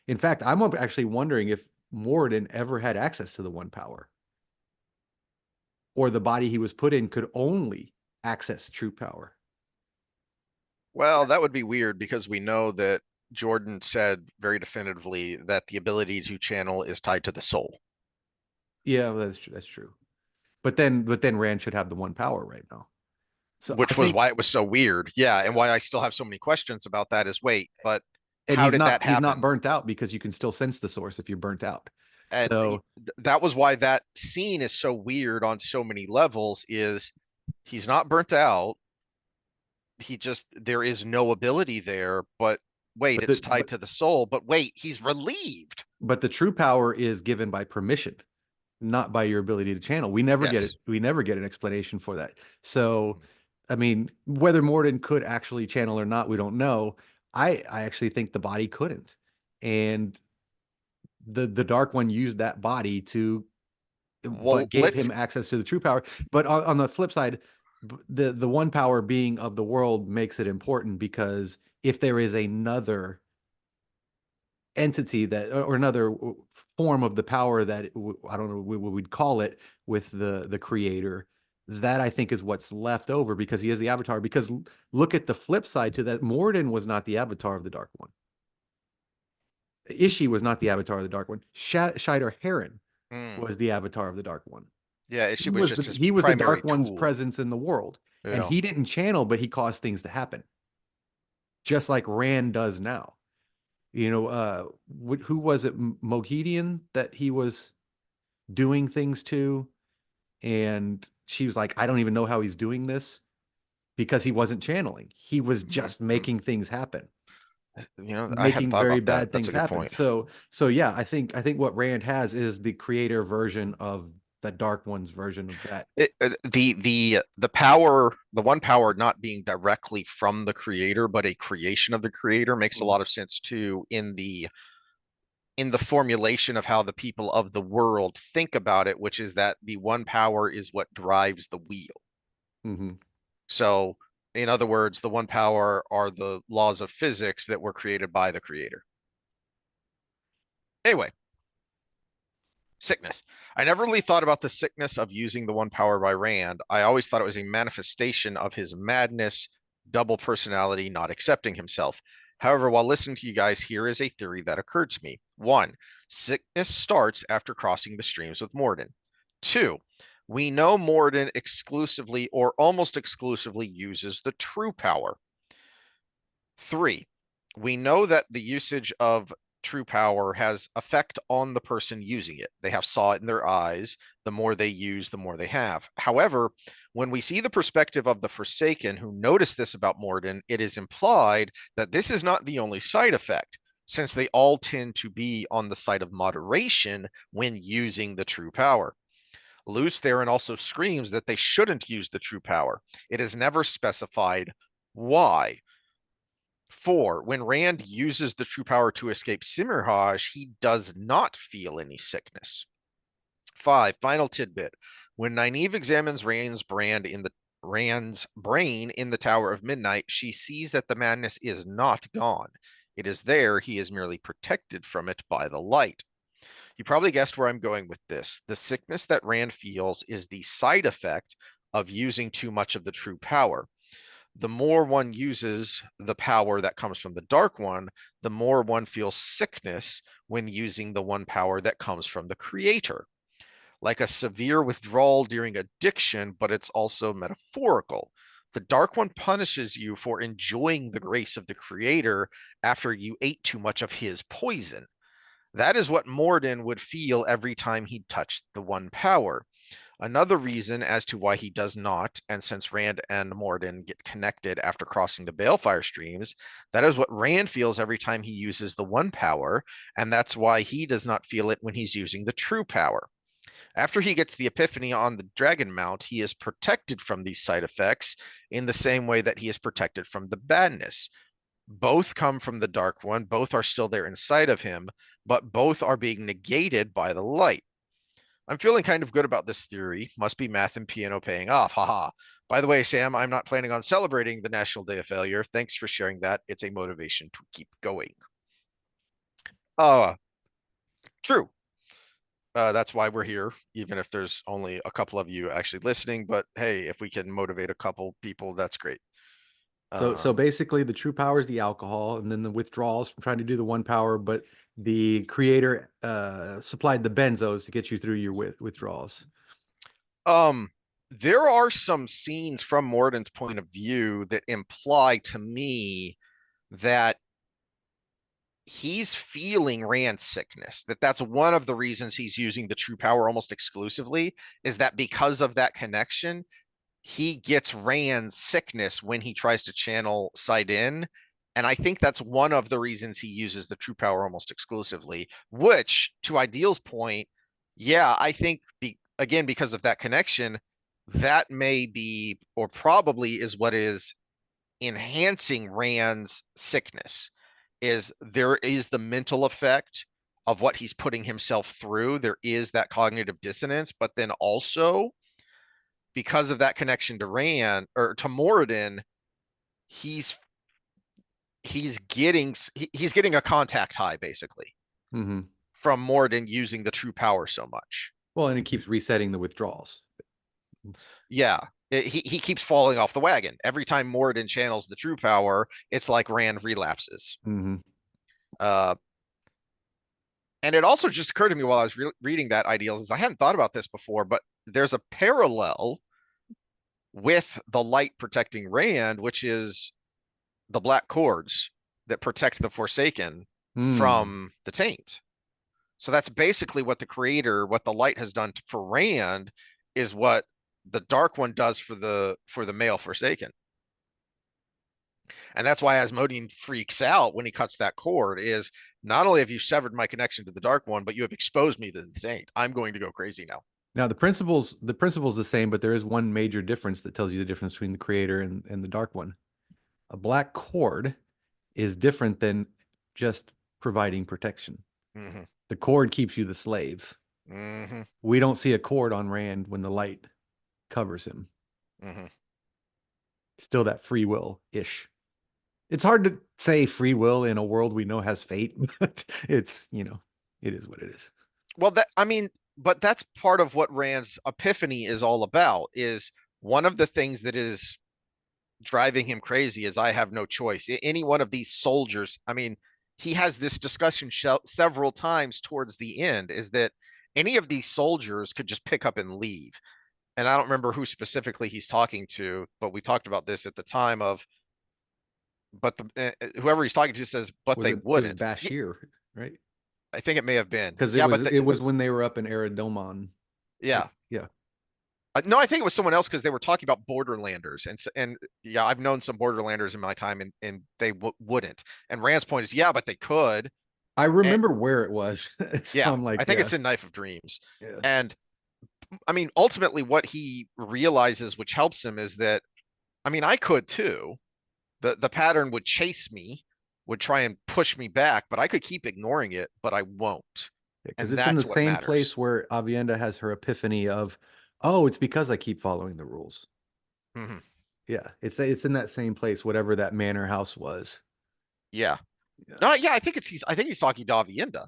In fact, I'm actually wondering if Moradin ever had access to the one power, or the body he was put in could only access true power. Well, that would be weird because we know that Jordan said very definitively that the ability to channel is tied to the soul, Yeah, that's true. That's true. But then Rand should have the one power right now. So I which was think, why it was so weird. Yeah, and why I still have so many questions about that is wait, but and how did that he's not happen? burnt out because you can still sense the source if you're burnt out. And So, that was why that scene is so weird on so many levels, is he's not burnt out, he just there is no ability there, but wait, but it's the tied to the soul, but wait, he's relieved. but the true power is given by permission, not by your ability to channel. We never get it. Yes. We never get an explanation for that. So, I mean, whether Morden could actually channel or not, we don't know. I actually think the body couldn't, and the Dark One used that body to, Well, but gave let's him access to the true power. But on the flip side, the one power being of the world makes it important because if there is another entity that or another form of the power that I don't know what we'd call it with the creator, that I think is what's left over because he is the avatar. Because look at the flip side to that. Morden was not the avatar of the Dark One. Ishi was not the avatar of the Dark One. Shider Heron mm, was the avatar of the Dark One. yeah, she was just his He was the primary Dark One's tool. presence in the world, and Yeah. he didn't channel, but he caused things to happen, just like Rand does now. You know, who was it? Moghedian that he was doing things to. And she was like, I don't even know how he's doing this because he wasn't channeling. He was just Mhm. making things happen, I hadn't making thought very about that. bad That's things a good happen. point. So yeah, I think what Rand has is the creator version of the Dark One's version of that. The power, the one power not being directly from the creator, but a creation of the creator makes a Mhm. lot of sense too in the formulation of how the people of the world think about it, which is that the one power is what drives the wheel. Mhm. So, in other words, the one power are the laws of physics that were created by the creator. Anyway, sickness. I never really thought about the sickness of using the one power by Rand. I always thought it was a manifestation of his madness, double personality, not accepting himself. However, while listening to you guys, here is a theory that occurred to me. One, sickness starts after crossing the streams with Morden. Two, we know Morden exclusively or almost exclusively uses the true power. Three, we know that the usage of true power has effect on the person using it. They have saw it in their eyes. The more they use, the more they have. However, when we see the perspective of the Forsaken who notice this about Morden, it is implied that this is not the only side effect, since they all tend to be on the side of moderation when using the true power. Luce therein also screams that they shouldn't use the true power. It is never specified why. Four, when Rand uses the true power to escape Simmerhaj, he does not feel any sickness. Five, final tidbit. When Nynaeve examines Rand's brain in the Tower of Midnight, she sees that the madness is not gone. It is there, he is merely protected from it by the light. You probably guessed where I'm going with this. The sickness that Rand feels is the side effect of using too much of the true power. The more one uses the power that comes from the Dark One, the more one feels sickness when using the one power that comes from the Creator. Like a severe withdrawal during addiction, but it's also metaphorical. The Dark One punishes you for enjoying the grace of the Creator after you ate too much of his poison. That is what Morden would feel every time he touched the one power. Another reason as to why he does not, and since Rand and Morden get connected after crossing the Balefire streams, that is what Rand feels every time he uses the one power, and that's why he does not feel it when he's using the true power. After he gets the epiphany on the Dragon Mount, he is protected from these side effects in the same way that he is protected from the badness. Both come from the Dark One, both are still there inside of him, but both are being negated by the light. I'm feeling kind of good about this theory. Must be math and piano paying off. Haha. By the way, Sam, I'm not planning on celebrating the National Day of Failure. Thanks for sharing that. It's a motivation to keep going. True. That's why we're here, even if there's only a couple of you actually listening. But hey, if we can motivate a couple people, that's great. So Um, basically, the true power is the alcohol, and then the withdrawals from trying to do the one power. But the creator supplied the benzos to get you through your withdrawals. um, there are some scenes from Morden's point of view that imply to me that he's feeling Rand's sickness. That's one of the reasons he's using the true power almost exclusively, is that because of that connection, he gets Rand's sickness when he tries to channel Sidin. And I think that's one of the reasons he uses the true power almost exclusively, which, to Ideal's point, yeah, I think again, because of that connection, that may be or probably is what is enhancing Rand's sickness. Is there is the mental effect of what he's putting himself through. There is that cognitive dissonance, but then also because of that connection to Rand or to Moradin, he's he's getting a contact high basically Hmm. from Moradin using the true power so much. Well, and it keeps resetting the withdrawals. Yeah. He keeps falling off the wagon. Every time Moradin channels the true power, it's like Rand relapses. Hmm. Uh, and it also just occurred to me while I was reading that Ideals is I hadn't thought about this before, but there's a parallel with the light protecting Rand, which is the black cords that protect the Forsaken Mm. from the taint. So that's basically what the creator, what the light has done for Rand is what the Dark One does for the male Forsaken. And that's why Asmodean freaks out when he cuts that cord is not only have you severed my connection to the Dark One, but you have exposed me to the Saint. I'm going to go crazy now. Now the principle's the same, but there is one major difference that tells you the difference between the creator and the dark one. A black cord is different than just providing protection. Mm-hmm. The cord keeps you the slave. Mm-hmm. We don't see a cord on Rand when the light covers him. Mm-hmm. Still that free will ish. It's hard to say free will in a world we know has fate, but it is what it is. Well, that I mean, but that's part of what Rand's epiphany is all about. Is one of the things that is driving him crazy is I have no choice. Any one of these soldiers, I mean, he has this discussion several times towards the end, is that any of these soldiers could just pick up and leave. And I don't remember who specifically he's talking to, but we talked about this at the time of, but whoever he's talking to says, but Was they it was wouldn't. Yeah, Bashir, right? I think it may have been. Because it Yeah, was but it was when they were up in Eridomon. yeah. Yeah. No, I think it was someone else because they were talking about Borderlanders, and yeah, I've known some Borderlanders in my time, and they wouldn't. And Rand's point is, yeah, but they could. I And remember where it was. So yeah, I'm like, I think yeah, it's in Knife of Dreams. yeah. And I mean, ultimately, what he realizes, which helps him, is that I mean, I could too. The pattern would chase me, would try and push me back, but I could keep ignoring it, but I won't. Because And it's in the that's what same place matters. where Avienda has her epiphany of, oh, it's because I keep following the rules. Hmm. Yeah, it's in that same place, whatever that manor house was. Yeah. Yeah. No, yeah, I think he's talking to Avienda,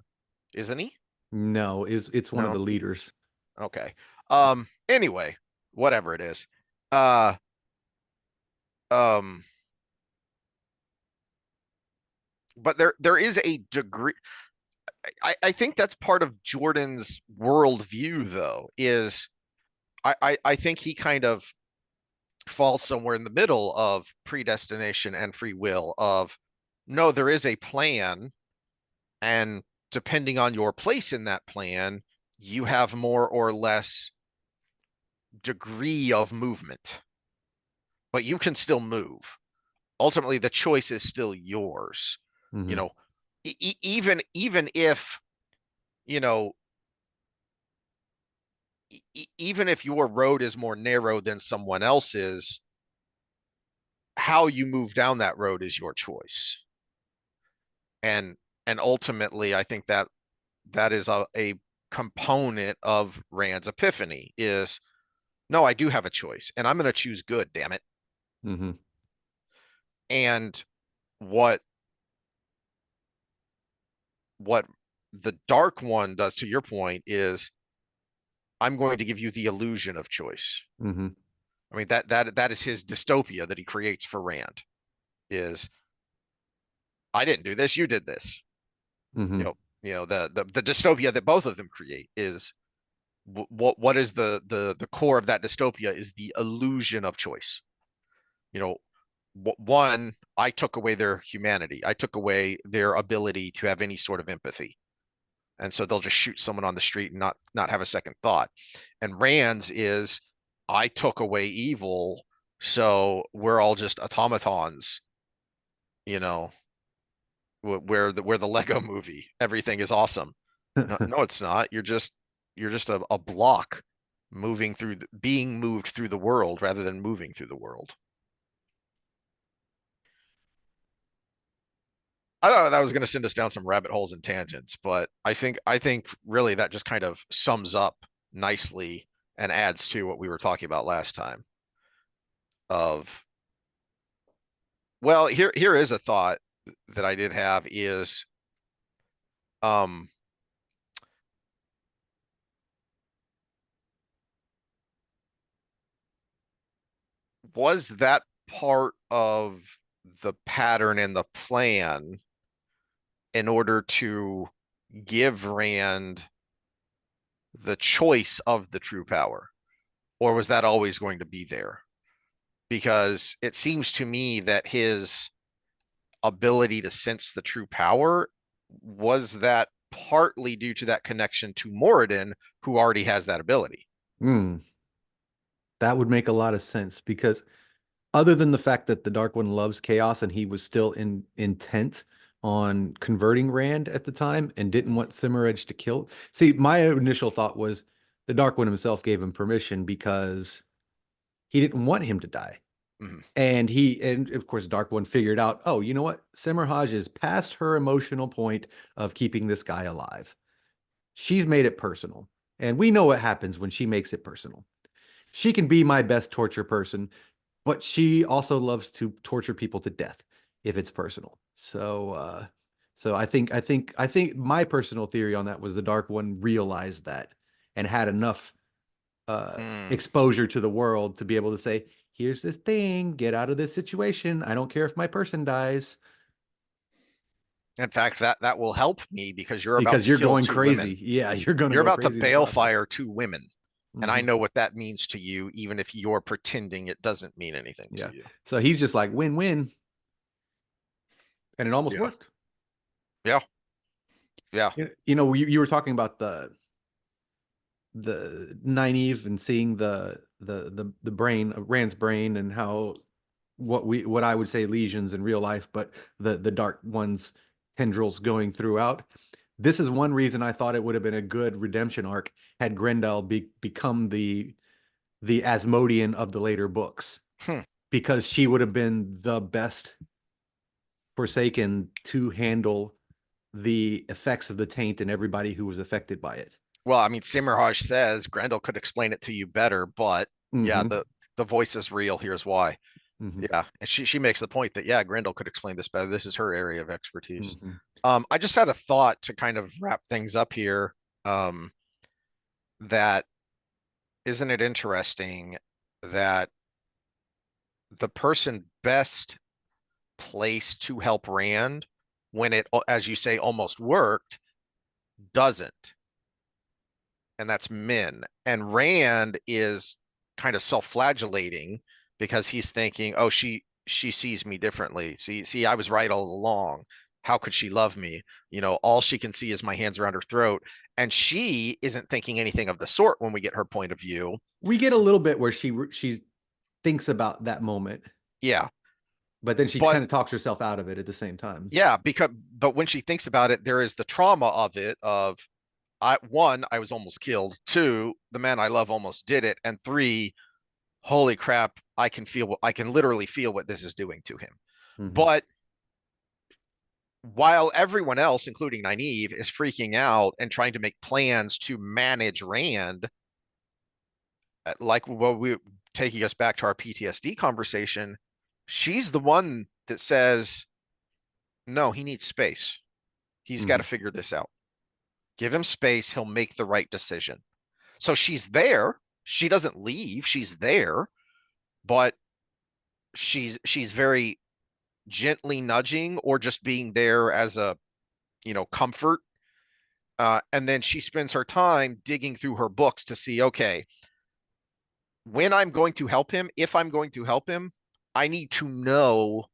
isn't he? No, it's one of the No. leaders. Okay. Anyway, whatever it is. Uh um but there is a degree I think that's part of Jordan's worldview though, is I think he kind of falls somewhere in the middle of predestination and free will of no, there is a plan, and depending on your place in that plan, you have more or less degree of movement, but you can still move. Ultimately the choice is still yours. You Hmm. know, even if, you know, even if your road is more narrow than someone else's, how you move down that road is your choice. And ultimately I think that that is a component of Rand's epiphany is no, I do have a choice and I'm going to choose good, damn it. Hmm. And what what the Dark One does, to your point, is I'm going to give you the illusion of choice. Hmm. I mean that is his dystopia that he creates for Rand is I didn't do this, you did this. Hmm. The dystopia that both of them create is what is the core of that dystopia is the illusion of choice. You know, one, I took away their humanity. I took away their ability to have any sort of empathy. And so they'll just shoot someone on the street and not have a second thought. And Rand's is I took away evil, so we're all just automatons, you know, where the Lego movie, everything is awesome. No, no, it's not. You're just a block moving through being moved through the world rather than moving through the world. I thought that was going to send us down some rabbit holes and tangents, but I think really that just kind of sums up nicely and adds to what we were talking about last time of well, here is a thought that I did have is um was that part of the pattern and the plan in order to give Rand the choice of the true power, or was that always going to be there? Because it seems to me that his ability to sense the true power was that partly due to that connection to Moradin, who already has that ability. Mm. That would make a lot of sense because other than the fact that the Dark One loves chaos and he was still intent on converting Rand at the time and didn't want Simmeredge to kill. See, my initial thought was the Dark One himself gave him permission because he didn't want him to die. Mhm. And of course, Dark One figured out, oh, you know what? Simmerhaj is past her emotional point of keeping this guy alive. She's made it personal. And we know what happens when she makes it personal. She can be my best torture person, but she also loves to torture people to death if it's personal. So I think my personal theory on that was the Dark One realized that and had enough Mm. exposure to the world to be able to say, here's this thing, get out of this situation. I don't care if my person dies In fact, that will help me because you're about because to you're kill going two women. crazy. Yeah, you're going to You're go about to crazy in the process. balefire two women. And I Hmm. know what that means to you, even if you're pretending it doesn't mean anything to Yeah. you. So he's just like win-win, and it almost Yeah. worked. Yeah. Yeah. You were talking about the naive and seeing the brain of Rand's brain and how what I would say lesions in real life, but the dark ones tendrils going throughout. This is one reason I thought it would have been a good redemption arc had Grendel become the Asmodean of the later books, Hmm. because she would have been the best Forsaken to handle the effects of the taint and everybody who was affected by it. Well, I mean, Simmerhaj says Grendel could explain it to you better, but yeah, Mm-hmm. the voice is real. Here's why. Mm-hmm. Yeah, and she makes the point that yeah, Grendel could explain this better. This is her area of expertise. Mm-hmm. I just had a thought to kind of wrap things up here. Um, that isn't it interesting that the person best placed to help Rand when it, as you say, almost worked, doesn't, and that's Min. And Rand is kind of self-flagellating because he's thinking, "Oh, she sees me differently. See, I was right all along. How could she love me? All she can see is my hands around her throat." And she isn't thinking anything of the sort when we get her point of view. We get a little bit where she thinks about that moment, Yeah, but then she but kind of talks herself out of it at the same time. yeah, but when she thinks about it, there is the trauma of it of I was almost killed. Two, the man I love almost did it. And three, holy crap, I can literally feel what this is doing to him. Mm-hmm. But while everyone else, including Nynaeve, is freaking out and trying to make plans to manage Rand, like what we taking us back to our PTSD conversation, she's the one that says, no, he needs space. He's got Mm-hmm. to figure this out. Give him space, he'll make the right decision. So she's there. She doesn't leave. She's there, but she's very gently nudging or just being there as a comfort. And then she spends her time digging through her books to see, okay, when I'm going to help him, if I'm going to help him, I need to know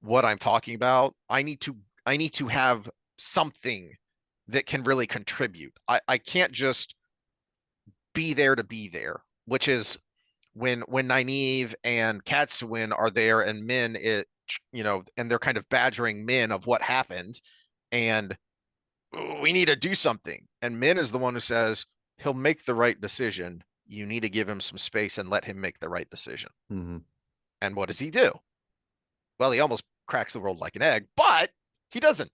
what I'm talking about. I need to have something that can really contribute. I can't just be there to be there, which is when Nynaeve and Katsuin are there and Min and they're kind of badgering Min of what happened and we need to do something. And Min is the one who says he'll make the right decision. You need to give him some space and let him make the right decision. Mm-hmm. And what does he do? Well, he almost cracks the world like an egg, but he doesn't.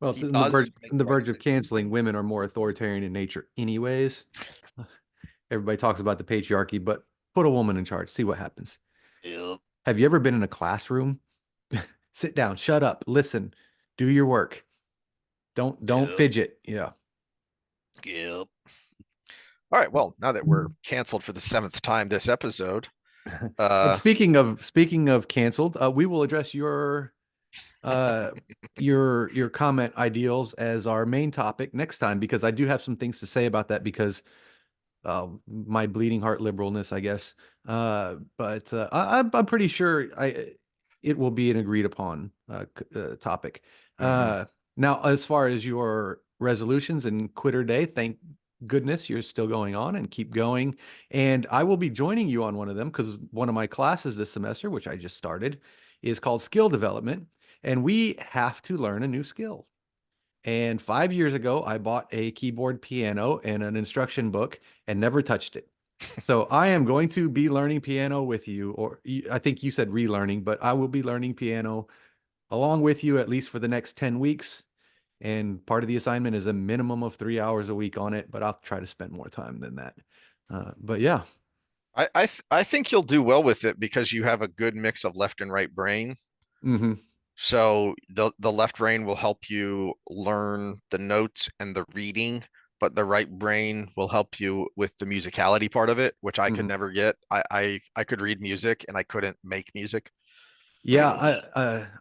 Well, He does make on the the right verge of decision. canceling, women are more authoritarian in nature, anyways. Everybody talks about the patriarchy, but put a woman in charge, see what happens. Yep. Have you ever been in a classroom? Sit down, shut up, listen, do your work. Don't Yep. fidget. Yeah. Yep. All right. Well, now that we're canceled for the seventh time this episode, And uh, speaking of canceled, we will address uh your comment ideals as our main topic next time because I do have some things to say about that because my bleeding heart liberalness, I guess. But I'm pretty sure it will be an agreed upon topic. mhm. Now, as far as your resolutions and quitter day, thank goodness you're still going on and keep going. And I will be joining you on one of them because one of my classes this semester, which I just started, is called skill development. And we have to learn a new skill. And 5 years ago, I bought a keyboard piano and an instruction book and never touched it. So I am going to be learning piano with you, or I think you said relearning, but I will be learning piano along with you at least for the next 10 weeks. And part of the assignment is a minimum of 3 hours a week on it, but I'll try to spend more time than that. But yeah. I think you'll do well with it because you have a good mix of left and right brain. Hmm. So the left brain will help you learn the notes and the reading, but the right brain will help you with the musicality part of it, which I could Hmm. never get. I could read music and I couldn't make music. Yeah,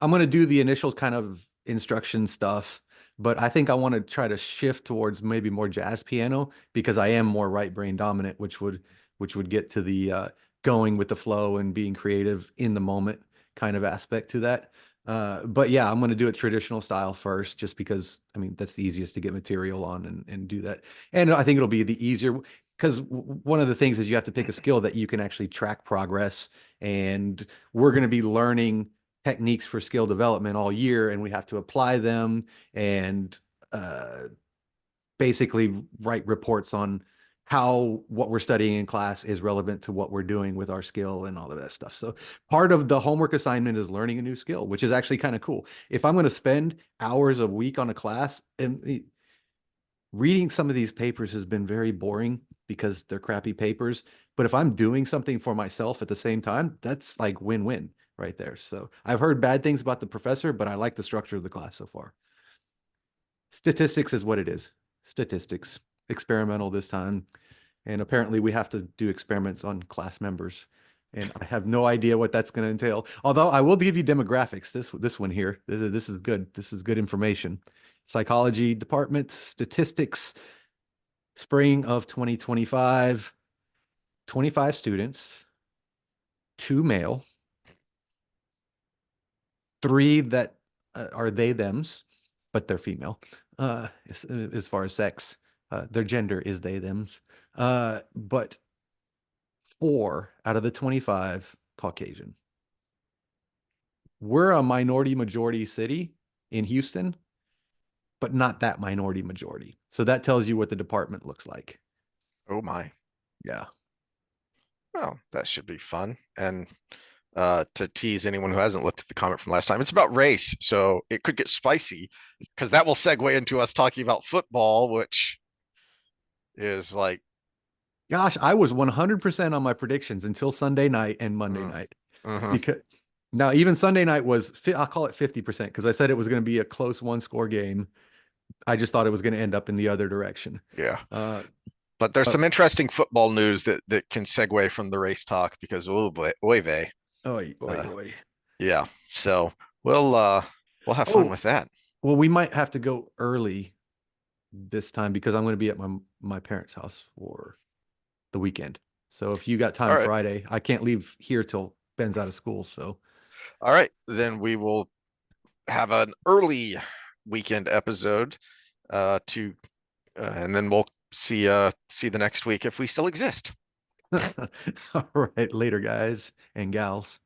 I'm gonna do the initial kind of instruction stuff, but I think I want to try to shift towards maybe more jazz piano because I am more right brain dominant, which would get to the going with the flow and being creative in the moment kind of aspect to that. But yeah, I'm gonna do it traditional style first, just because I mean that's the easiest to get material on and do that. And I think it'll be the easier because one of the things is you have to pick a skill that you can actually track progress, and we're going to be learning techniques for skill development all year, and we have to apply them and uh, basically write reports on how what we're studying in class is relevant to what we're doing with our skill and all of that stuff. So part of the homework assignment is learning a new skill, which is actually kind of cool. If I'm going to spend hours a week on a class, and reading some of these papers has been very boring because they're crappy papers. But if I'm doing something for myself at the same time, that's like win-win right there. So I've heard bad things about the professor, but I like the structure of the class so far. Statistics is what it is. Statistics, experimental this time. And apparently we have to do experiments on class members. And I have no idea what that's going to entail. Although I will give you demographics. This one here. This is good. This is good information. Psychology department, statistics, spring of 2025, 25 students, two male, three that are they thems, but they're female. As far as sex, their gender is they thems. But four out of the 25 Caucasian. We're a minority majority city in Houston, but not that minority majority. So that tells you what the department looks like. Oh my. Yeah. Well, that should be fun. And to tease anyone who hasn't looked at the comment from last time, it's about race. So it could get spicy because that will segue into us talking about football, which is like, Gosh, I was 100% on my predictions until Sunday night and Monday mm, night. mhm, Because now even Sunday night was, I'll call it 50% because I said it was going to be a close one score game. I just thought it was going to end up in the other direction. yeah. Uh, But there's but some interesting football news that can segue from the race talk because oh boy, oy vey. oi, oi, Uh, oi. yeah. So we'll have fun Oh, with that. well, we might have to go early this time because I'm going to be at my parents' house for the weekend. So if you got All time right. Friday, I can't leave here till Ben's out of school. So All right. Then we will have an early weekend episode to and then we'll see the next week if we still exist. all right, later, guys and gals.